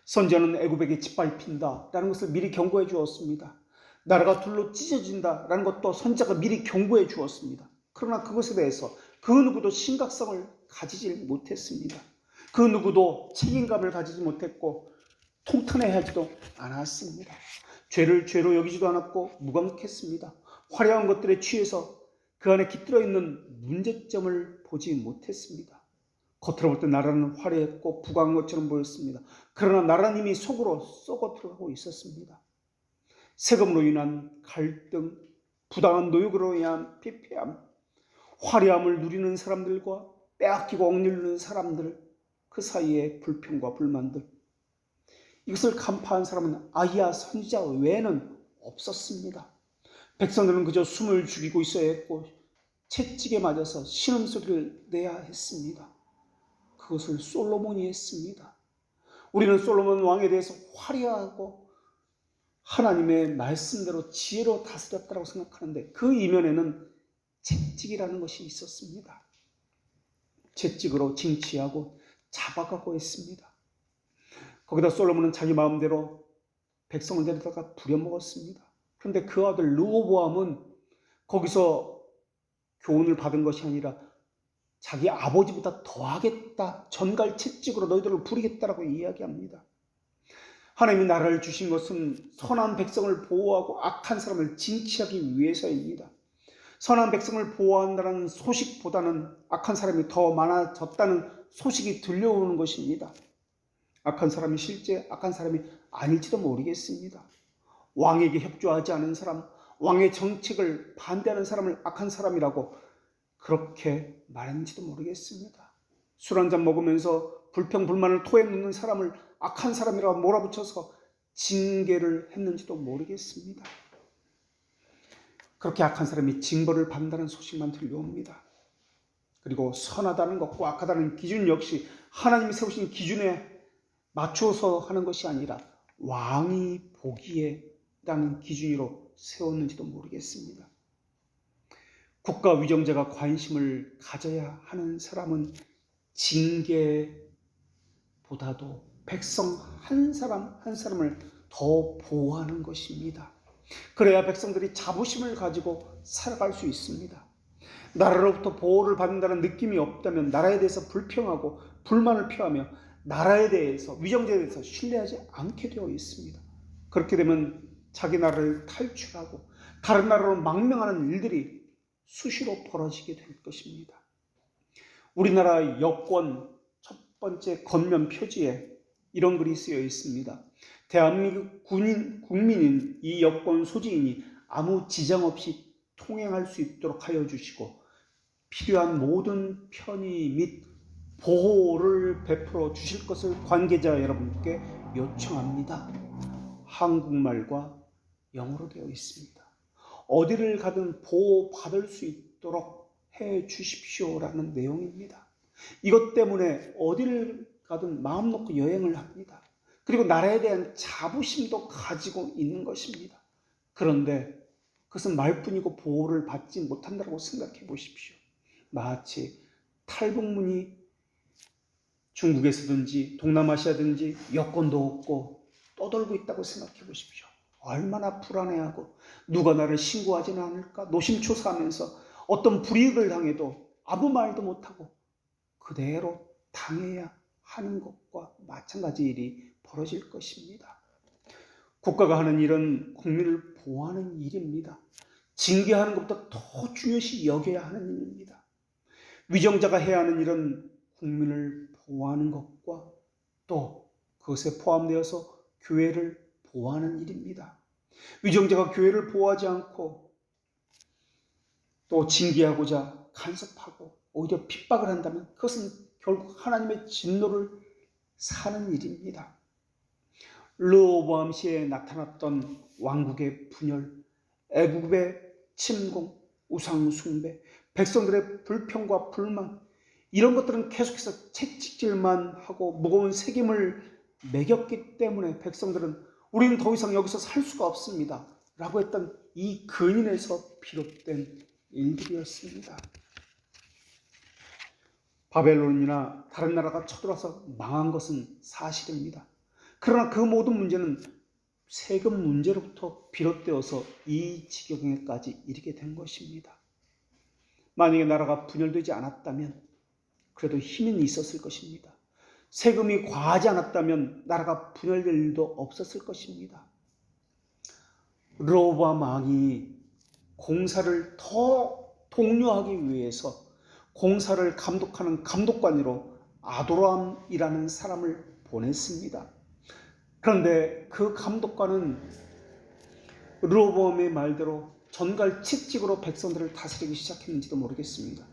선지자는 애굽에게 짓밟힌다라는 것을 미리 경고해 주었습니다. 나라가 둘로 찢어진다라는 것도 선지자가 미리 경고해 주었습니다. 그러나 그것에 대해서 그 누구도 심각성을 가지지 못했습니다. 그 누구도 책임감을 가지지 못했고 통탄해하지도 않았습니다. 죄를 죄로 여기지도 않았고 무감각했습니다. 화려한 것들에 취해서 그 안에 깃들어 있는 문제점을 보지 못했습니다. 겉으로 볼 때 나라는 화려했고 부강한 것처럼 보였습니다. 그러나 나라는 이미 속으로 썩어 들어가고 있었습니다. 세금으로 인한 갈등, 부당한 노역으로 인한 피폐함, 화려함을 누리는 사람들과 빼앗기고 억누르는 사람들, 그 사이에 불평과 불만들, 이것을 간파한 사람은 아히야 선지자 외에는 없었습니다. 백성들은 그저 숨을 죽이고 있어야 했고 채찍에 맞아서 신음소리를 내야 했습니다. 그것을 솔로몬이 했습니다. 우리는 솔로몬 왕에 대해서 화려하고 하나님의 말씀대로 지혜로 다스렸다고 생각하는데 그 이면에는 채찍이라는 것이 있었습니다. 채찍으로 징치하고 잡아가고 했습니다. 거기다 솔로몬은 자기 마음대로 백성을 데려다가 부려먹었습니다. 그런데 그 아들 르호보암은 거기서 교훈을 받은 것이 아니라 자기 아버지보다 더하겠다, 전갈 채찍으로 너희들을 부리겠다라고 이야기합니다. 하나님이 나라를 주신 것은 선한 백성을 보호하고 악한 사람을 징치하기 위해서입니다. 선한 백성을 보호한다는 소식보다는 악한 사람이 더 많아졌다는 소식이 들려오는 것입니다. 악한 사람이 실제 악한 사람이 아닐지도 모르겠습니다. 왕에게 협조하지 않은 사람, 왕의 정책을 반대하는 사람을 악한 사람이라고 그렇게 말했는지도 모르겠습니다. 술 한잔 먹으면서 불평불만을 토해 놓는 사람을 악한 사람이라고 몰아붙여서 징계를 했는지도 모르겠습니다. 그렇게 악한 사람이 징벌을 받는다는 소식만 들려옵니다. 그리고 선하다는 것과 악하다는 기준 역시 하나님이 세우신 기준에 맞춰서 하는 것이 아니라 왕이 보기에라는 기준으로 세웠는지도 모르겠습니다. 국가 위정자가 관심을 가져야 하는 사람은 징계보다도 백성 한 사람 한 사람을 더 보호하는 것입니다. 그래야 백성들이 자부심을 가지고 살아갈 수 있습니다. 나라로부터 보호를 받는다는 느낌이 없다면 나라에 대해서 불평하고 불만을 표하며 나라에 대해서, 위정자에 대해서 신뢰하지 않게 되어 있습니다. 그렇게 되면 자기 나라를 탈출하고 다른 나라로 망명하는 일들이 수시로 벌어지게 될 것입니다. 우리나라 여권 첫 번째 겉면 표지에 이런 글이 쓰여 있습니다. 대한민국 국민인 이 여권 소지인이 아무 지장 없이 통행할 수 있도록 하여 주시고 필요한 모든 편의 및 보호를 베풀어 주실 것을 관계자 여러분께 요청합니다. 한국말과 영어로 되어 있습니다. 어디를 가든 보호받을 수 있도록 해 주십시오라는 내용입니다. 이것 때문에 어디를 가든 마음 놓고 여행을 합니다. 그리고 나라에 대한 자부심도 가지고 있는 것입니다. 그런데 그것은 말뿐이고 보호를 받지 못한다고 생각해 보십시오. 마치 탈북민이 중국에서든지 동남아시아든지 여권도 없고 떠돌고 있다고 생각해 보십시오. 얼마나 불안해하고 누가 나를 신고하지는 않을까 노심초사하면서 어떤 불이익을 당해도 아무 말도 못하고 그대로 당해야 하는 것과 마찬가지 일이 벌어질 것입니다. 국가가 하는 일은 국민을 보호하는 일입니다. 징계하는 것보다 더 중요시 여겨야 하는 일입니다. 위정자가 해야 하는 일은 국민을 보호하는 것과 또 그것에 포함되어서 교회를 보호하는 일입니다. 위정자가 교회를 보호하지 않고 또 징계하고자 간섭하고 오히려 핍박을 한다면 그것은 결국 하나님의 진노를 사는 일입니다. 르호보암 시에 나타났던 왕국의 분열, 애국의 침공, 우상 숭배, 백성들의 불평과 불만, 이런 것들은 계속해서 채찍질만 하고 무거운 책임을 매겼기 때문에 백성들은 우리는 더 이상 여기서 살 수가 없습니다 라고 했던 이 근인에서 비롯된 일들이었습니다. 바벨론이나 다른 나라가 쳐들어와서 망한 것은 사실입니다. 그러나 그 모든 문제는 세금 문제로부터 비롯되어서 이 지경에까지 이르게 된 것입니다. 만약에 나라가 분열되지 않았다면 그래도 힘은 있었을 것입니다. 세금이 과하지 않았다면 나라가 분열될 일도 없었을 것입니다. 르호보암 왕이 공사를 더 독려하기 위해서 공사를 감독하는 감독관으로 아도람이라는 사람을 보냈습니다. 그런데 그 감독관은 르호보암의 말대로 전갈치직으로 백성들을 다스리기 시작했는지도 모르겠습니다.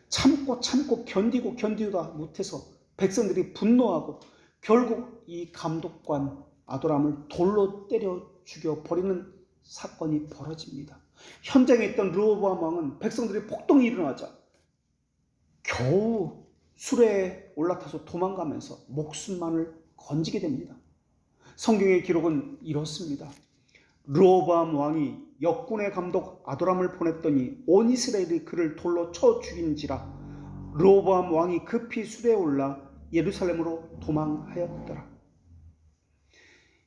참고 견디다 못해서 백성들이 분노하고 결국 이 감독관 아도람을 돌로 때려 죽여버리는 사건이 벌어집니다. 현장에 있던 르호보암 왕은 백성들이 폭동이 일어나자 겨우 수레에 올라타서 도망가면서 목숨만을 건지게 됩니다. 성경의 기록은 이렇습니다. 르호보암 왕이 역군의 감독 아도람을 보냈더니 온 이스라엘이 그를 돌로 쳐 죽인지라. 르호보암 왕이 급히 수레에 올라 예루살렘으로 도망하였더라.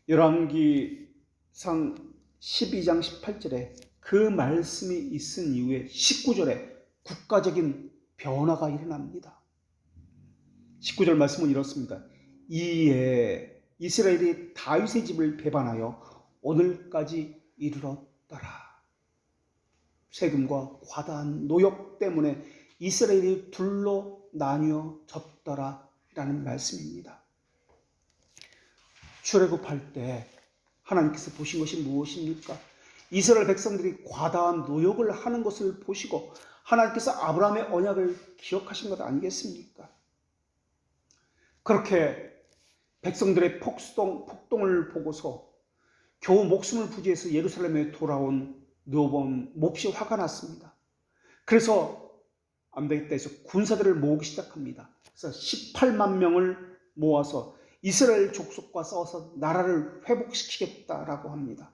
열왕기상 12장 18절에 그 말씀이 있은 이후에 19절에 국가적인 변화가 일어납니다. 19절 말씀은 이렇습니다. 이에 이스라엘이 다윗의 집을 배반하여 오늘까지 이르렀더라. 세금과 과다한 노역 때문에 이스라엘이 둘로 나뉘어졌더라 라는 말씀입니다. 출애굽할 때 하나님께서 보신 것이 무엇입니까? 이스라엘 백성들이 과다한 노역을 하는 것을 보시고 하나님께서 아브라함의 언약을 기억하신 것 아니겠습니까? 그렇게 백성들의 폭동을 보고서 겨우 목숨을 부지해서 예루살렘에 돌아온 르호보암 몹시 화가 났습니다. 그래서 안 되겠다 해서 군사들을 모으기 시작합니다. 그래서 18만 명을 모아서 이스라엘 족속과 싸워서 나라를 회복시키겠다라고 합니다.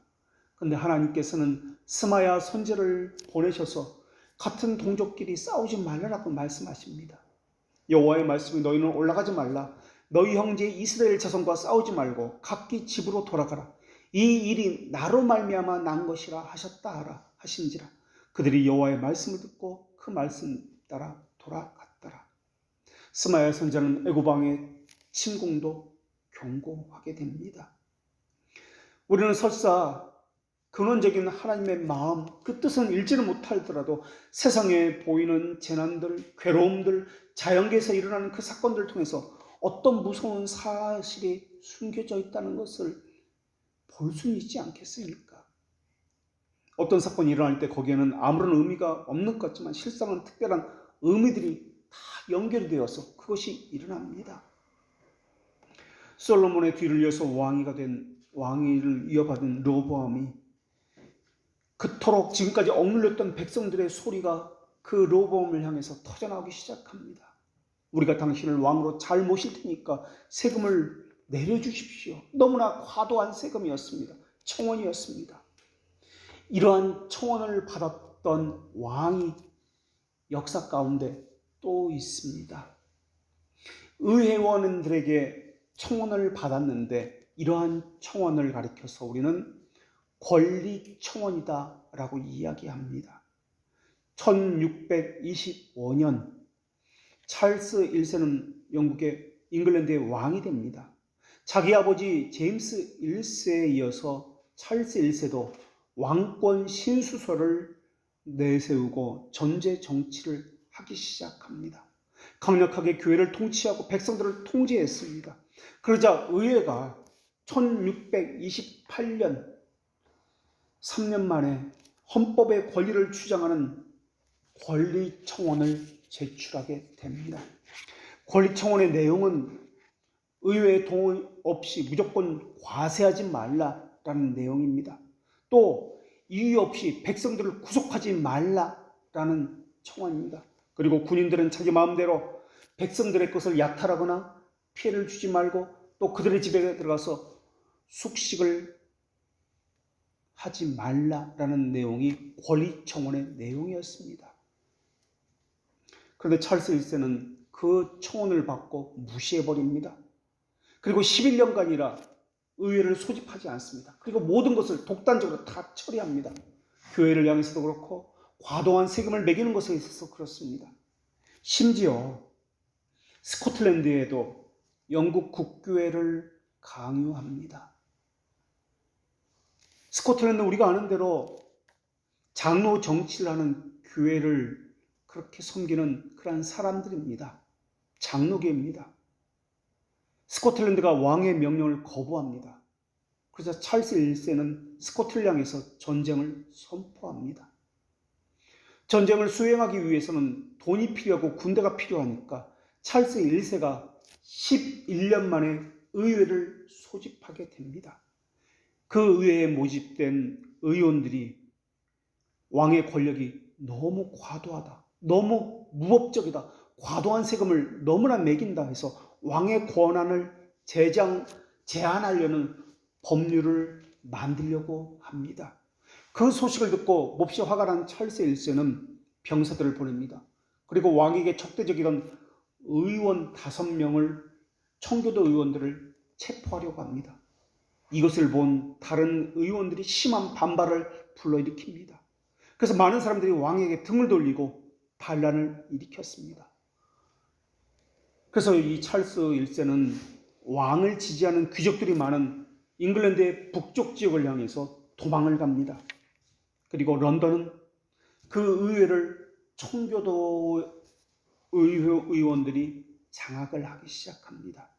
그런데 하나님께서는 스마야 선지자를 보내셔서 같은 동족끼리 싸우지 말라라고 말씀하십니다. 여호와의 말씀이 너희는 올라가지 말라. 너희 형제 이스라엘 자손과 싸우지 말고 각기 집으로 돌아가라. 이 일이 나로 말미암아 난 것이라 하셨다 하라 하신지라. 그들이 여호와의 말씀을 듣고 그 말씀 따라 돌아갔더라. 스마야 선지자는 애굽 왕의 침공도 경고하게 됩니다. 우리는 설사 근원적인 하나님의 마음, 그 뜻은 읽지는 못하더라도 세상에 보이는 재난들, 괴로움들, 자연계에서 일어나는 그 사건들을 통해서 어떤 무서운 사실이 숨겨져 있다는 것을 볼 수 있지 않겠습니까? 어떤 사건이 일어날 때 거기에는 아무런 의미가 없는 것 같지만 실상은 특별한 의미들이 다 연결이 되어서 그것이 일어납니다. 솔로몬의 뒤를 이어서 왕위를 이어받은 르호보암이 그토록 지금까지 억눌렸던 백성들의 소리가 그 르호보암을 향해서 터져나오기 시작합니다. 우리가 당신을 왕으로 잘 모실 테니까 세금을 내려주십시오. 너무나 과도한 세금이었습니다. 청원이었습니다. 이러한 청원을 받았던 왕이 역사 가운데 또 있습니다. 의회원들에게 청원을 받았는데 이러한 청원을 가리켜서 우리는 권리청원이다라고 이야기합니다. 1625년 찰스 1세는 영국의 잉글랜드의 왕이 됩니다. 자기 아버지 제임스 1세에 이어서 찰스 1세도 왕권 신수설을 내세우고 전제 정치를 하기 시작합니다. 강력하게 교회를 통치하고 백성들을 통제했습니다. 그러자 의회가 1628년 3년 만에 헌법의 권리를 주장하는 권리청원을 제출하게 됩니다. 권리청원의 내용은 의회의 동의 없이 무조건 과세하지 말라라는 내용입니다. 또 이유 없이 백성들을 구속하지 말라라는 청원입니다. 그리고 군인들은 자기 마음대로 백성들의 것을 약탈하거나 피해를 주지 말고 또 그들의 집에 들어가서 숙식을 하지 말라라는 내용이 권리청원의 내용이었습니다. 그런데 찰스 1세는 그 청원을 받고 무시해버립니다. 그리고 11년간이나 의회를 소집하지 않습니다. 그리고 모든 것을 독단적으로 다 처리합니다. 교회를 향해서도 그렇고 과도한 세금을 매기는 것에 있어서 그렇습니다. 심지어 스코틀랜드에도 영국 국교회를 강요합니다. 스코틀랜드 우리가 아는 대로 장로 정치를 하는 교회를 그렇게 섬기는 그런 사람들입니다. 장로교입니다. 스코틀랜드가 왕의 명령을 거부합니다. 그래서 찰스 1세는 스코틀랜드 향해서 전쟁을 선포합니다. 전쟁을 수행하기 위해서는 돈이 필요하고 군대가 필요하니까 찰스 1세가 11년 만에 의회를 소집하게 됩니다. 그 의회에 모집된 의원들이 왕의 권력이 너무 과도하다, 너무 무법적이다, 과도한 세금을 너무나 매긴다 해서 왕의 권한을 제한하려는 법률을 만들려고 합니다. 그 소식을 듣고 몹시 화가 난 찰스 1세는 병사들을 보냅니다. 그리고 왕에게 적대적이던 의원 5명을 청교도 의원들을 체포하려고 합니다. 이것을 본 다른 의원들이 심한 반발을 불러일으킵니다. 그래서 많은 사람들이 왕에게 등을 돌리고 반란을 일으켰습니다. 그래서 이 찰스 1세는 왕을 지지하는 귀족들이 많은 잉글랜드의 북쪽 지역을 향해서 도망을 갑니다. 그리고 런던은 그 의회를 청교도 의원들이 장악을 하기 시작합니다.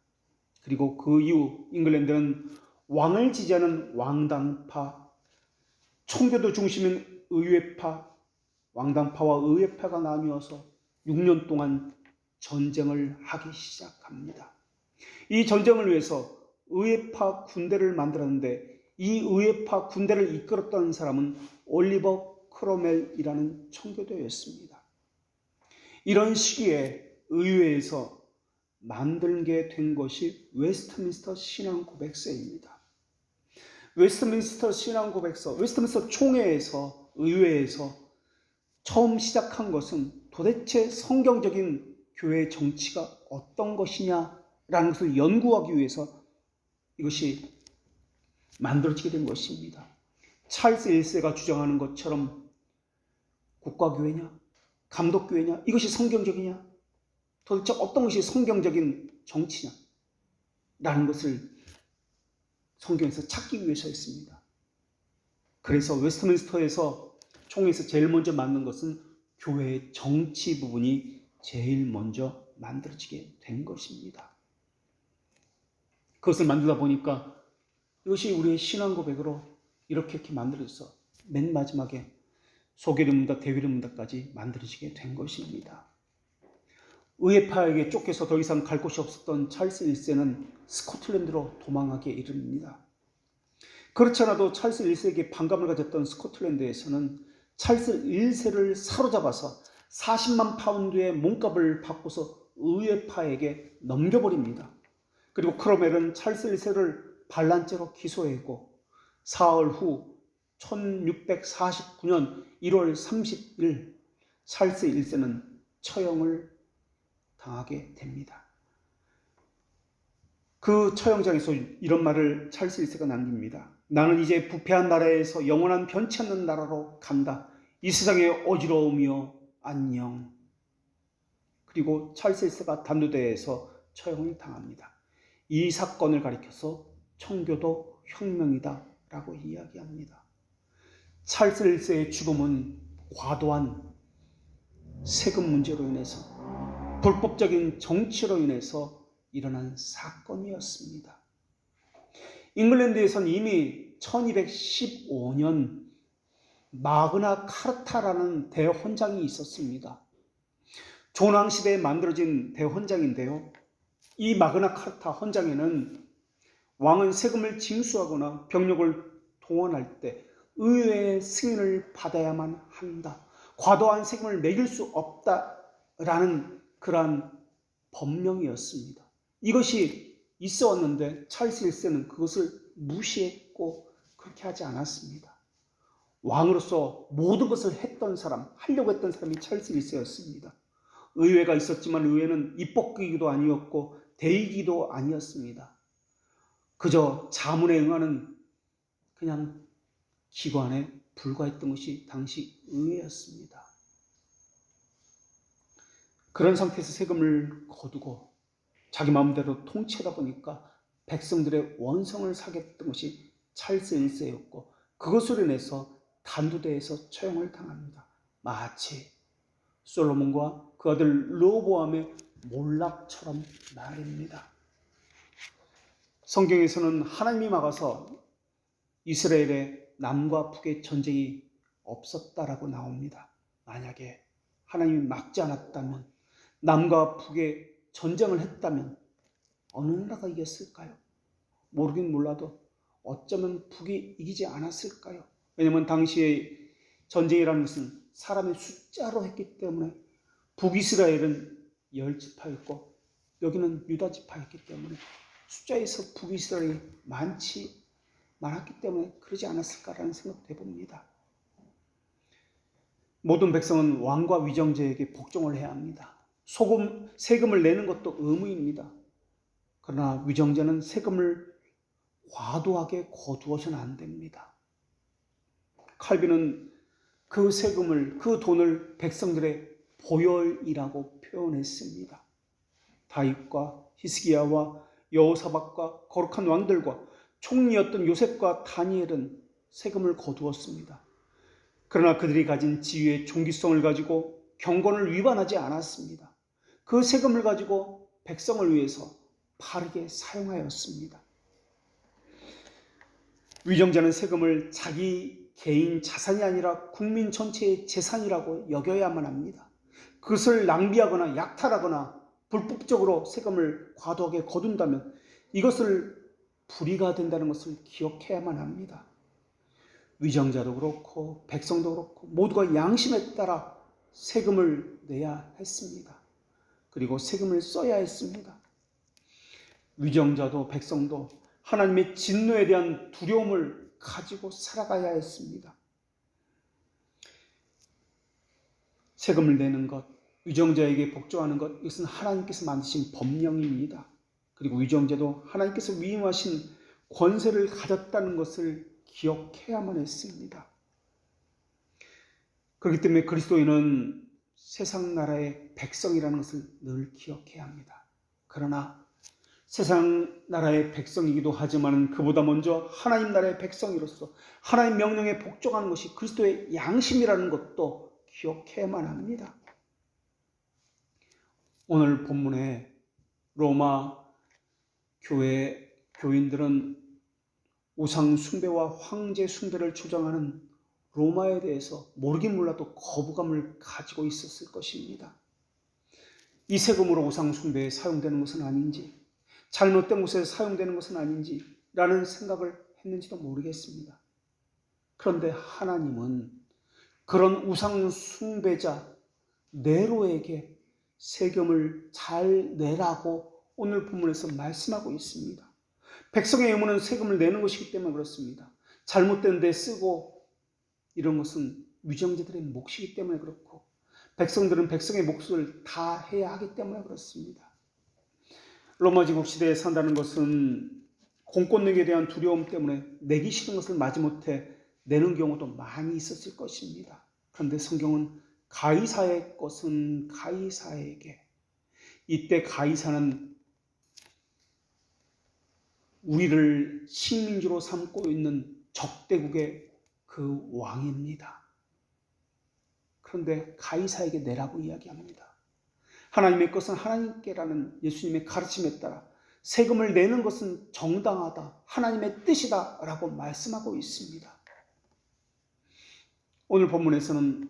그리고 그 이후 잉글랜드는 왕을 지지하는 왕당파, 청교도 중심인 의회파, 왕당파와 의회파가 나뉘어서 6년 동안 전쟁을 하기 시작합니다. 이 전쟁을 위해서 의회파 군대를 만들었는데 이 의회파 군대를 이끌었던 사람은 올리버 크로멜이라는 청교도였습니다. 이런 시기에 의회에서 만들게 된 것이 웨스트민스터 신앙고백서입니다. 웨스트민스터 신앙고백서, 웨스트민스터 총회에서 의회에서 처음 시작한 것은 도대체 성경적인 교회 정치가 어떤 것이냐라는 것을 연구하기 위해서 이것이 만들어지게 된 것입니다. 찰스 1세가 주장하는 것처럼 국가교회냐, 감독교회냐, 이것이 성경적이냐, 도대체 어떤 것이 성경적인 정치냐 라는 것을 성경에서 찾기 위해서였습니다. 그래서 웨스트민스터에서 총회에서 제일 먼저 만든 것은 교회의 정치 부분이 제일 먼저 만들어지게 된 것입니다. 그것을 만들다 보니까 이것이 우리의 신앙 고백으로 이렇게 만들어져서 맨 마지막에 소개문답, 대위문답까지 만들어지게 된 것입니다. 의회파에게 쫓겨서 더 이상 갈 곳이 없었던 찰스 1세는 스코틀랜드로 도망하게 이릅니다. 그렇지 않아도 찰스 1세에게 반감을 가졌던 스코틀랜드에서는 찰스 1세를 사로잡아서 40만 파운드의 몸값을 받고서 의회파에게 넘겨버립니다. 그리고 크로멜은 찰스 1세를 반란죄로 기소했고 사흘 후 1649년 1월 30일 찰스 1세는 처형을 당하게 됩니다. 그 처형장에서 이런 말을 찰스 1세가 남깁니다. 나는 이제 부패한 나라에서 영원한 변치 않는 나라로 간다. 이 세상의 어지러움이여 안녕. 그리고 찰스 1세가 단두대에서 처형을 당합니다. 이 사건을 가리켜서 청교도 혁명이다 라고 이야기합니다. 찰스 1세의 죽음은 과도한 세금 문제로 인해서, 불법적인 정치로 인해서 일어난 사건이었습니다. 잉글랜드에선 이미 1215년 마그나 카르타라는 대헌장이 있었습니다. 존왕 시대에 만들어진 대헌장인데요. 이 마그나 카르타 헌장에는 왕은 세금을 징수하거나 병력을 동원할 때 의회의 승인을 받아야만 한다. 과도한 세금을 매길 수 없다라는 그러한 법령이었습니다. 이것이 있어 왔는데 찰스 1세는 그것을 무시했고 그렇게 하지 않았습니다. 왕으로서 모든 것을 했던 사람, 하려고 했던 사람이 찰스 1세였습니다. 의회가 있었지만 의회는 입법기구도 아니었고 대의기도 아니었습니다. 그저 자문에 응하는 그냥 기관에 불과했던 것이 당시 의회였습니다. 그런 상태에서 세금을 거두고 자기 마음대로 통치하다 보니까 백성들의 원성을 사겠던 것이 찰스 1세였고 그것으로 인해서 단두대에서 처형을 당합니다. 마치 솔로몬과 그 아들 르호보암의 몰락처럼 말입니다. 성경에서는 하나님이 막아서 이스라엘의 남과 북의 전쟁이 없었다라고 나옵니다. 만약에 하나님이 막지 않았다면, 남과 북의 전쟁을 했다면 어느 나라가 이겼을까요? 모르긴 몰라도 어쩌면 북이 이기지 않았을까요? 왜냐하면 당시의 전쟁이라는 것은 사람의 숫자로 했기 때문에 북이스라엘은 10지파였고 여기는 유다지파였기 때문에 숫자에서 북이스라엘이 많았기 때문에 그러지 않았을까라는 생각도 해봅니다. 모든 백성은 왕과 위정제에게 복종을 해야 합니다. 세금을 내는 것도 의무입니다. 그러나 위정제는 세금을 과도하게 거두어서는 안 됩니다. 칼빈은 그 세금을, 그 돈을 백성들의 보혈이라고 표현했습니다. 다윗과 히스기야와 여호사밧과 거룩한 왕들과 총리였던 요셉과 다니엘은 세금을 거두었습니다. 그러나 그들이 가진 지위의 종기성을 가지고 경건을 위반하지 않았습니다. 그 세금을 가지고 백성을 위해서 바르게 사용하였습니다. 위정자는 세금을 자기 개인 자산이 아니라 국민 전체의 재산이라고 여겨야만 합니다. 그것을 낭비하거나 약탈하거나 불법적으로 세금을 과도하게 거둔다면 이것을 불의가 된다는 것을 기억해야만 합니다. 위정자도 그렇고 백성도 그렇고 모두가 양심에 따라 세금을 내야 했습니다. 그리고 세금을 써야 했습니다. 위정자도 백성도 하나님의 진노에 대한 두려움을 가지고 살아가야 했습니다. 세금을 내는 것, 위정자에게 복종하는 것, 이것은 하나님께서 만드신 법령입니다. 그리고 위정자도 하나님께서 위임하신 권세를 가졌다는 것을 기억해야만 했습니다. 그렇기 때문에 그리스도인은 세상 나라의 백성이라는 것을 늘 기억해야 합니다. 그러나 세상 나라의 백성이기도 하지만 그보다 먼저 하나님 나라의 백성으로서 하나님 명령에 복종하는 것이 그리스도의 양심이라는 것도 기억해야만 합니다. 오늘 본문에 로마 교회 교인들은 우상 숭배와 황제 숭배를 주장하는 로마에 대해서 모르긴 몰라도 거부감을 가지고 있었을 것입니다. 이 세금으로 우상 숭배에 사용되는 것은 아닌지, 잘못된 곳에 사용되는 것은 아닌지라는 생각을 했는지도 모르겠습니다. 그런데 하나님은 그런 우상 숭배자 네로에게 세금을 잘 내라고 오늘 본문에서 말씀하고 있습니다. 백성의 의무는 세금을 내는 것이기 때문에 그렇습니다. 잘못된 데 쓰고 이런 것은 위정자들의 몫이기 때문에 그렇고 백성들은 백성의 몫을 다 해야 하기 때문에 그렇습니다. 로마 제국 시대에 산다는 것은 공권력에 대한 두려움 때문에 내기 싫은 것을 마지못해 내는 경우도 많이 있었을 것입니다. 그런데 성경은 가이사의 것은 가이사에게, 이때 가이사는 우리를 식민지로 삼고 있는 적대국의 그 왕입니다. 그런데 가이사에게 내라고 이야기합니다. 하나님의 것은 하나님께라는 예수님의 가르침에 따라 세금을 내는 것은 정당하다, 하나님의 뜻이다 라고 말씀하고 있습니다. 오늘 본문에서는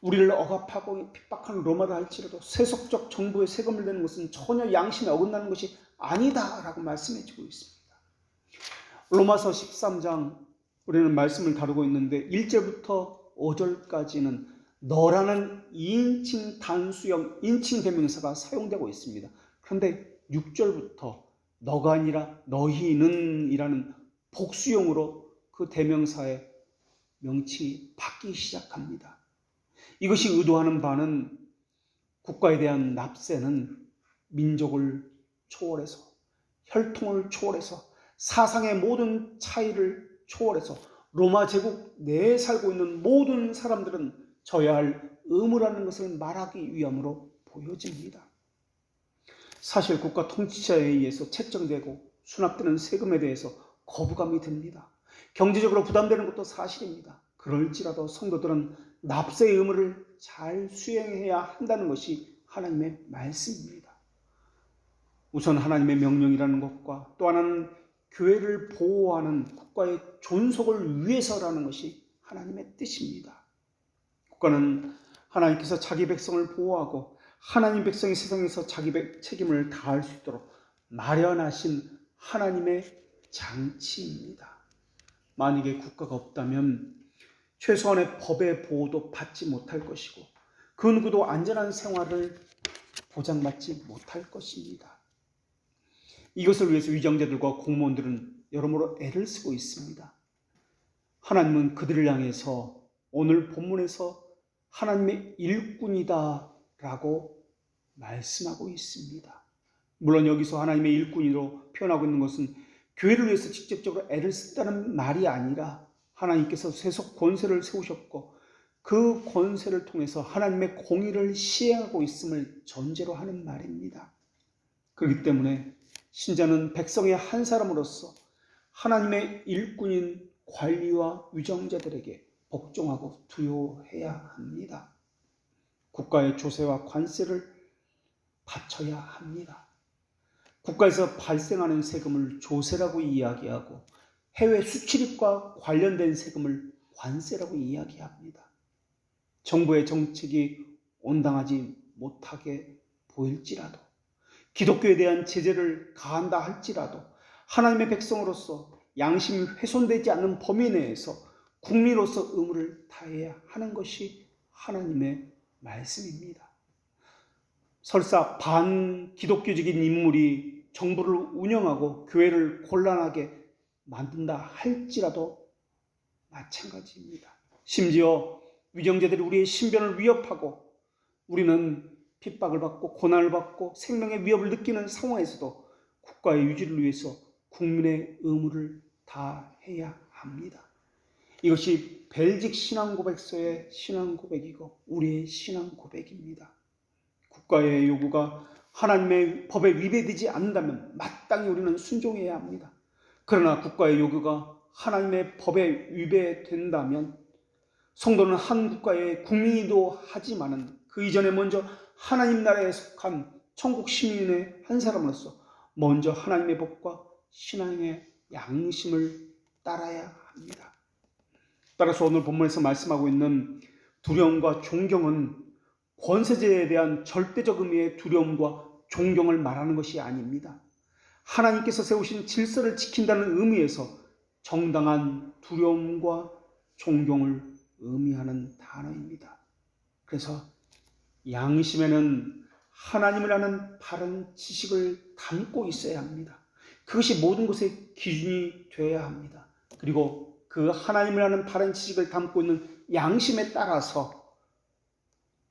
우리를 억압하고 핍박하는 로마를 할지라도 세속적 정부의 세금을 내는 것은 전혀 양심에 어긋나는 것이 아니다 라고 말씀해 주고 있습니다. 로마서 13장 우리는 말씀을 다루고 있는데 1절부터 5절까지는 너라는 2인칭 단수형 인칭 대명사가 사용되고 있습니다. 그런데 6절부터 너가 아니라 너희는 이라는 복수형으로 그 대명사의 명칭이 바뀌기 시작합니다. 이것이 의도하는 바는 국가에 대한 납세는 민족을 초월해서, 혈통을 초월해서, 사상의 모든 차이를 초월해서 로마 제국 내에 살고 있는 모든 사람들은 져야 할 의무라는 것을 말하기 위함으로 보여집니다. 사실 국가 통치자에 의해서 책정되고 수납되는 세금에 대해서 거부감이 듭니다. 경제적으로 부담되는 것도 사실입니다. 그럴지라도 성도들은 납세의 의무를 잘 수행해야 한다는 것이 하나님의 말씀입니다. 우선 하나님의 명령이라는 것과 또 하나는 교회를 보호하는 국가의 존속을 위해서라는 것이 하나님의 뜻입니다. 국가는 하나님께서 자기 백성을 보호하고 하나님 백성이 세상에서 자기 책임을 다할 수 있도록 마련하신 하나님의 장치입니다. 만약에 국가가 없다면 최소한의 법의 보호도 받지 못할 것이고 그 누구도 안전한 생활을 보장받지 못할 것입니다. 이것을 위해서 위정자들과 공무원들은 여러모로 애를 쓰고 있습니다. 하나님은 그들을 향해서 오늘 본문에서 하나님의 일꾼이다 라고 말씀하고 있습니다. 물론 여기서 하나님의 일꾼으로 표현하고 있는 것은 교회를 위해서 직접적으로 애를 쓴다는 말이 아니라 하나님께서 세속 권세를 세우셨고 그 권세를 통해서 하나님의 공의를 시행하고 있음을 전제로 하는 말입니다. 그렇기 때문에 신자는 백성의 한 사람으로서 하나님의 일꾼인 관리와 위정자들에게 복종하고 두려워해야 합니다. 국가의 조세와 관세를 바쳐야 합니다. 국가에서 발생하는 세금을 조세라고 이야기하고 해외 수출입과 관련된 세금을 관세라고 이야기합니다. 정부의 정책이 온당하지 못하게 보일지라도 기독교에 대한 제재를 가한다 할지라도 하나님의 백성으로서 양심이 훼손되지 않는 범위 내에서 국민으로서 의무를 다해야 하는 것이 하나님의 말씀입니다. 설사 반기독교적인 인물이 정부를 운영하고 교회를 곤란하게 만든다 할지라도 마찬가지입니다. 심지어 위정자들이 우리의 신변을 위협하고 우리는 핍박을 받고 고난을 받고 생명의 위협을 느끼는 상황에서도 국가의 유지를 위해서 국민의 의무를 다해야 합니다. 이것이 벨직 신앙고백서의 신앙고백이고 우리의 신앙고백입니다. 국가의 요구가 하나님의 법에 위배되지 않는다면 마땅히 우리는 순종해야 합니다. 그러나 국가의 요구가 하나님의 법에 위배된다면 성도는 한 국가의 국민이기도 하지만은 그 이전에 먼저 하나님 나라에 속한 천국 시민의 한 사람으로서 먼저 하나님의 법과 신앙의 양심을 따라야 합니다. 따라서 오늘 본문에서 말씀하고 있는 두려움과 존경은 권세제에 대한 절대적 의미의 두려움과 존경을 말하는 것이 아닙니다. 하나님께서 세우신 질서를 지킨다는 의미에서 정당한 두려움과 존경을 의미하는 단어입니다. 그래서 양심에는 하나님을 아는 바른 지식을 담고 있어야 합니다. 그것이 모든 것의 기준이 되어야 합니다. 그리고 그 하나님을 아는 바른 지식을 담고 있는 양심에 따라서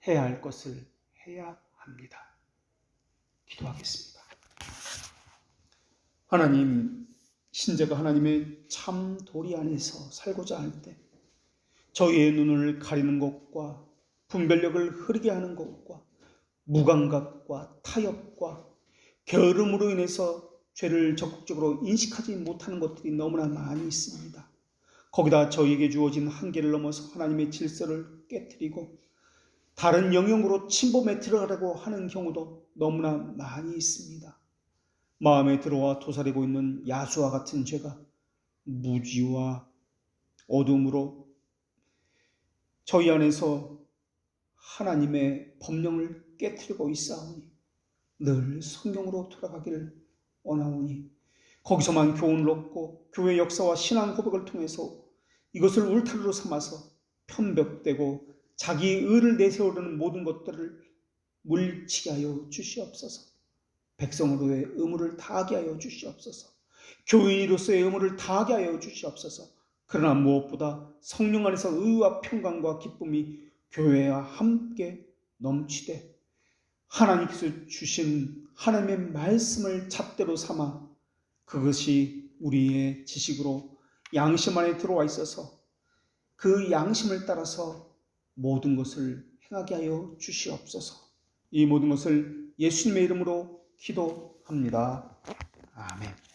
해야 할 것을 해야 합니다. 기도하겠습니다. 하나님, 신자가 하나님의 참 도리 안에서 살고자 할 때 저희의 눈을 가리는 것과 분별력을 흐리게 하는 것과 무감각과 타협과 게으름으로 인해서 죄를 적극적으로 인식하지 못하는 것들이 너무나 많이 있습니다. 거기다 저희에게 주어진 한계를 넘어서 하나님의 질서를 깨뜨리고 다른 영역으로 침범에 들어가려고 하는 경우도 너무나 많이 있습니다. 마음에 들어와 도사리고 있는 야수와 같은 죄가 무지와 어둠으로 저희 안에서 하나님의 법령을 깨뜨리고 있사오니 늘 성경으로 돌아가기를 원하오니 거기서만 교훈을 얻고 교회 역사와 신앙 고백을 통해서 이것을 울타리로 삼아서 편벽되고 자기 의를 내세우려는 모든 것들을 물리치게 하여 주시옵소서. 백성으로의 의무를 다하게 하여 주시옵소서. 교인으로서의 의무를 다하게 하여 주시옵소서. 그러나 무엇보다 성령 안에서 의와 평강과 기쁨이 교회와 함께 넘치되 하나님께서 주신 하나님의 말씀을 잣대로 삼아 그것이 우리의 지식으로 양심 안에 들어와 있어서 그 양심을 따라서 모든 것을 행하게 하여 주시옵소서. 이 모든 것을 예수님의 이름으로 기도합니다. 아멘.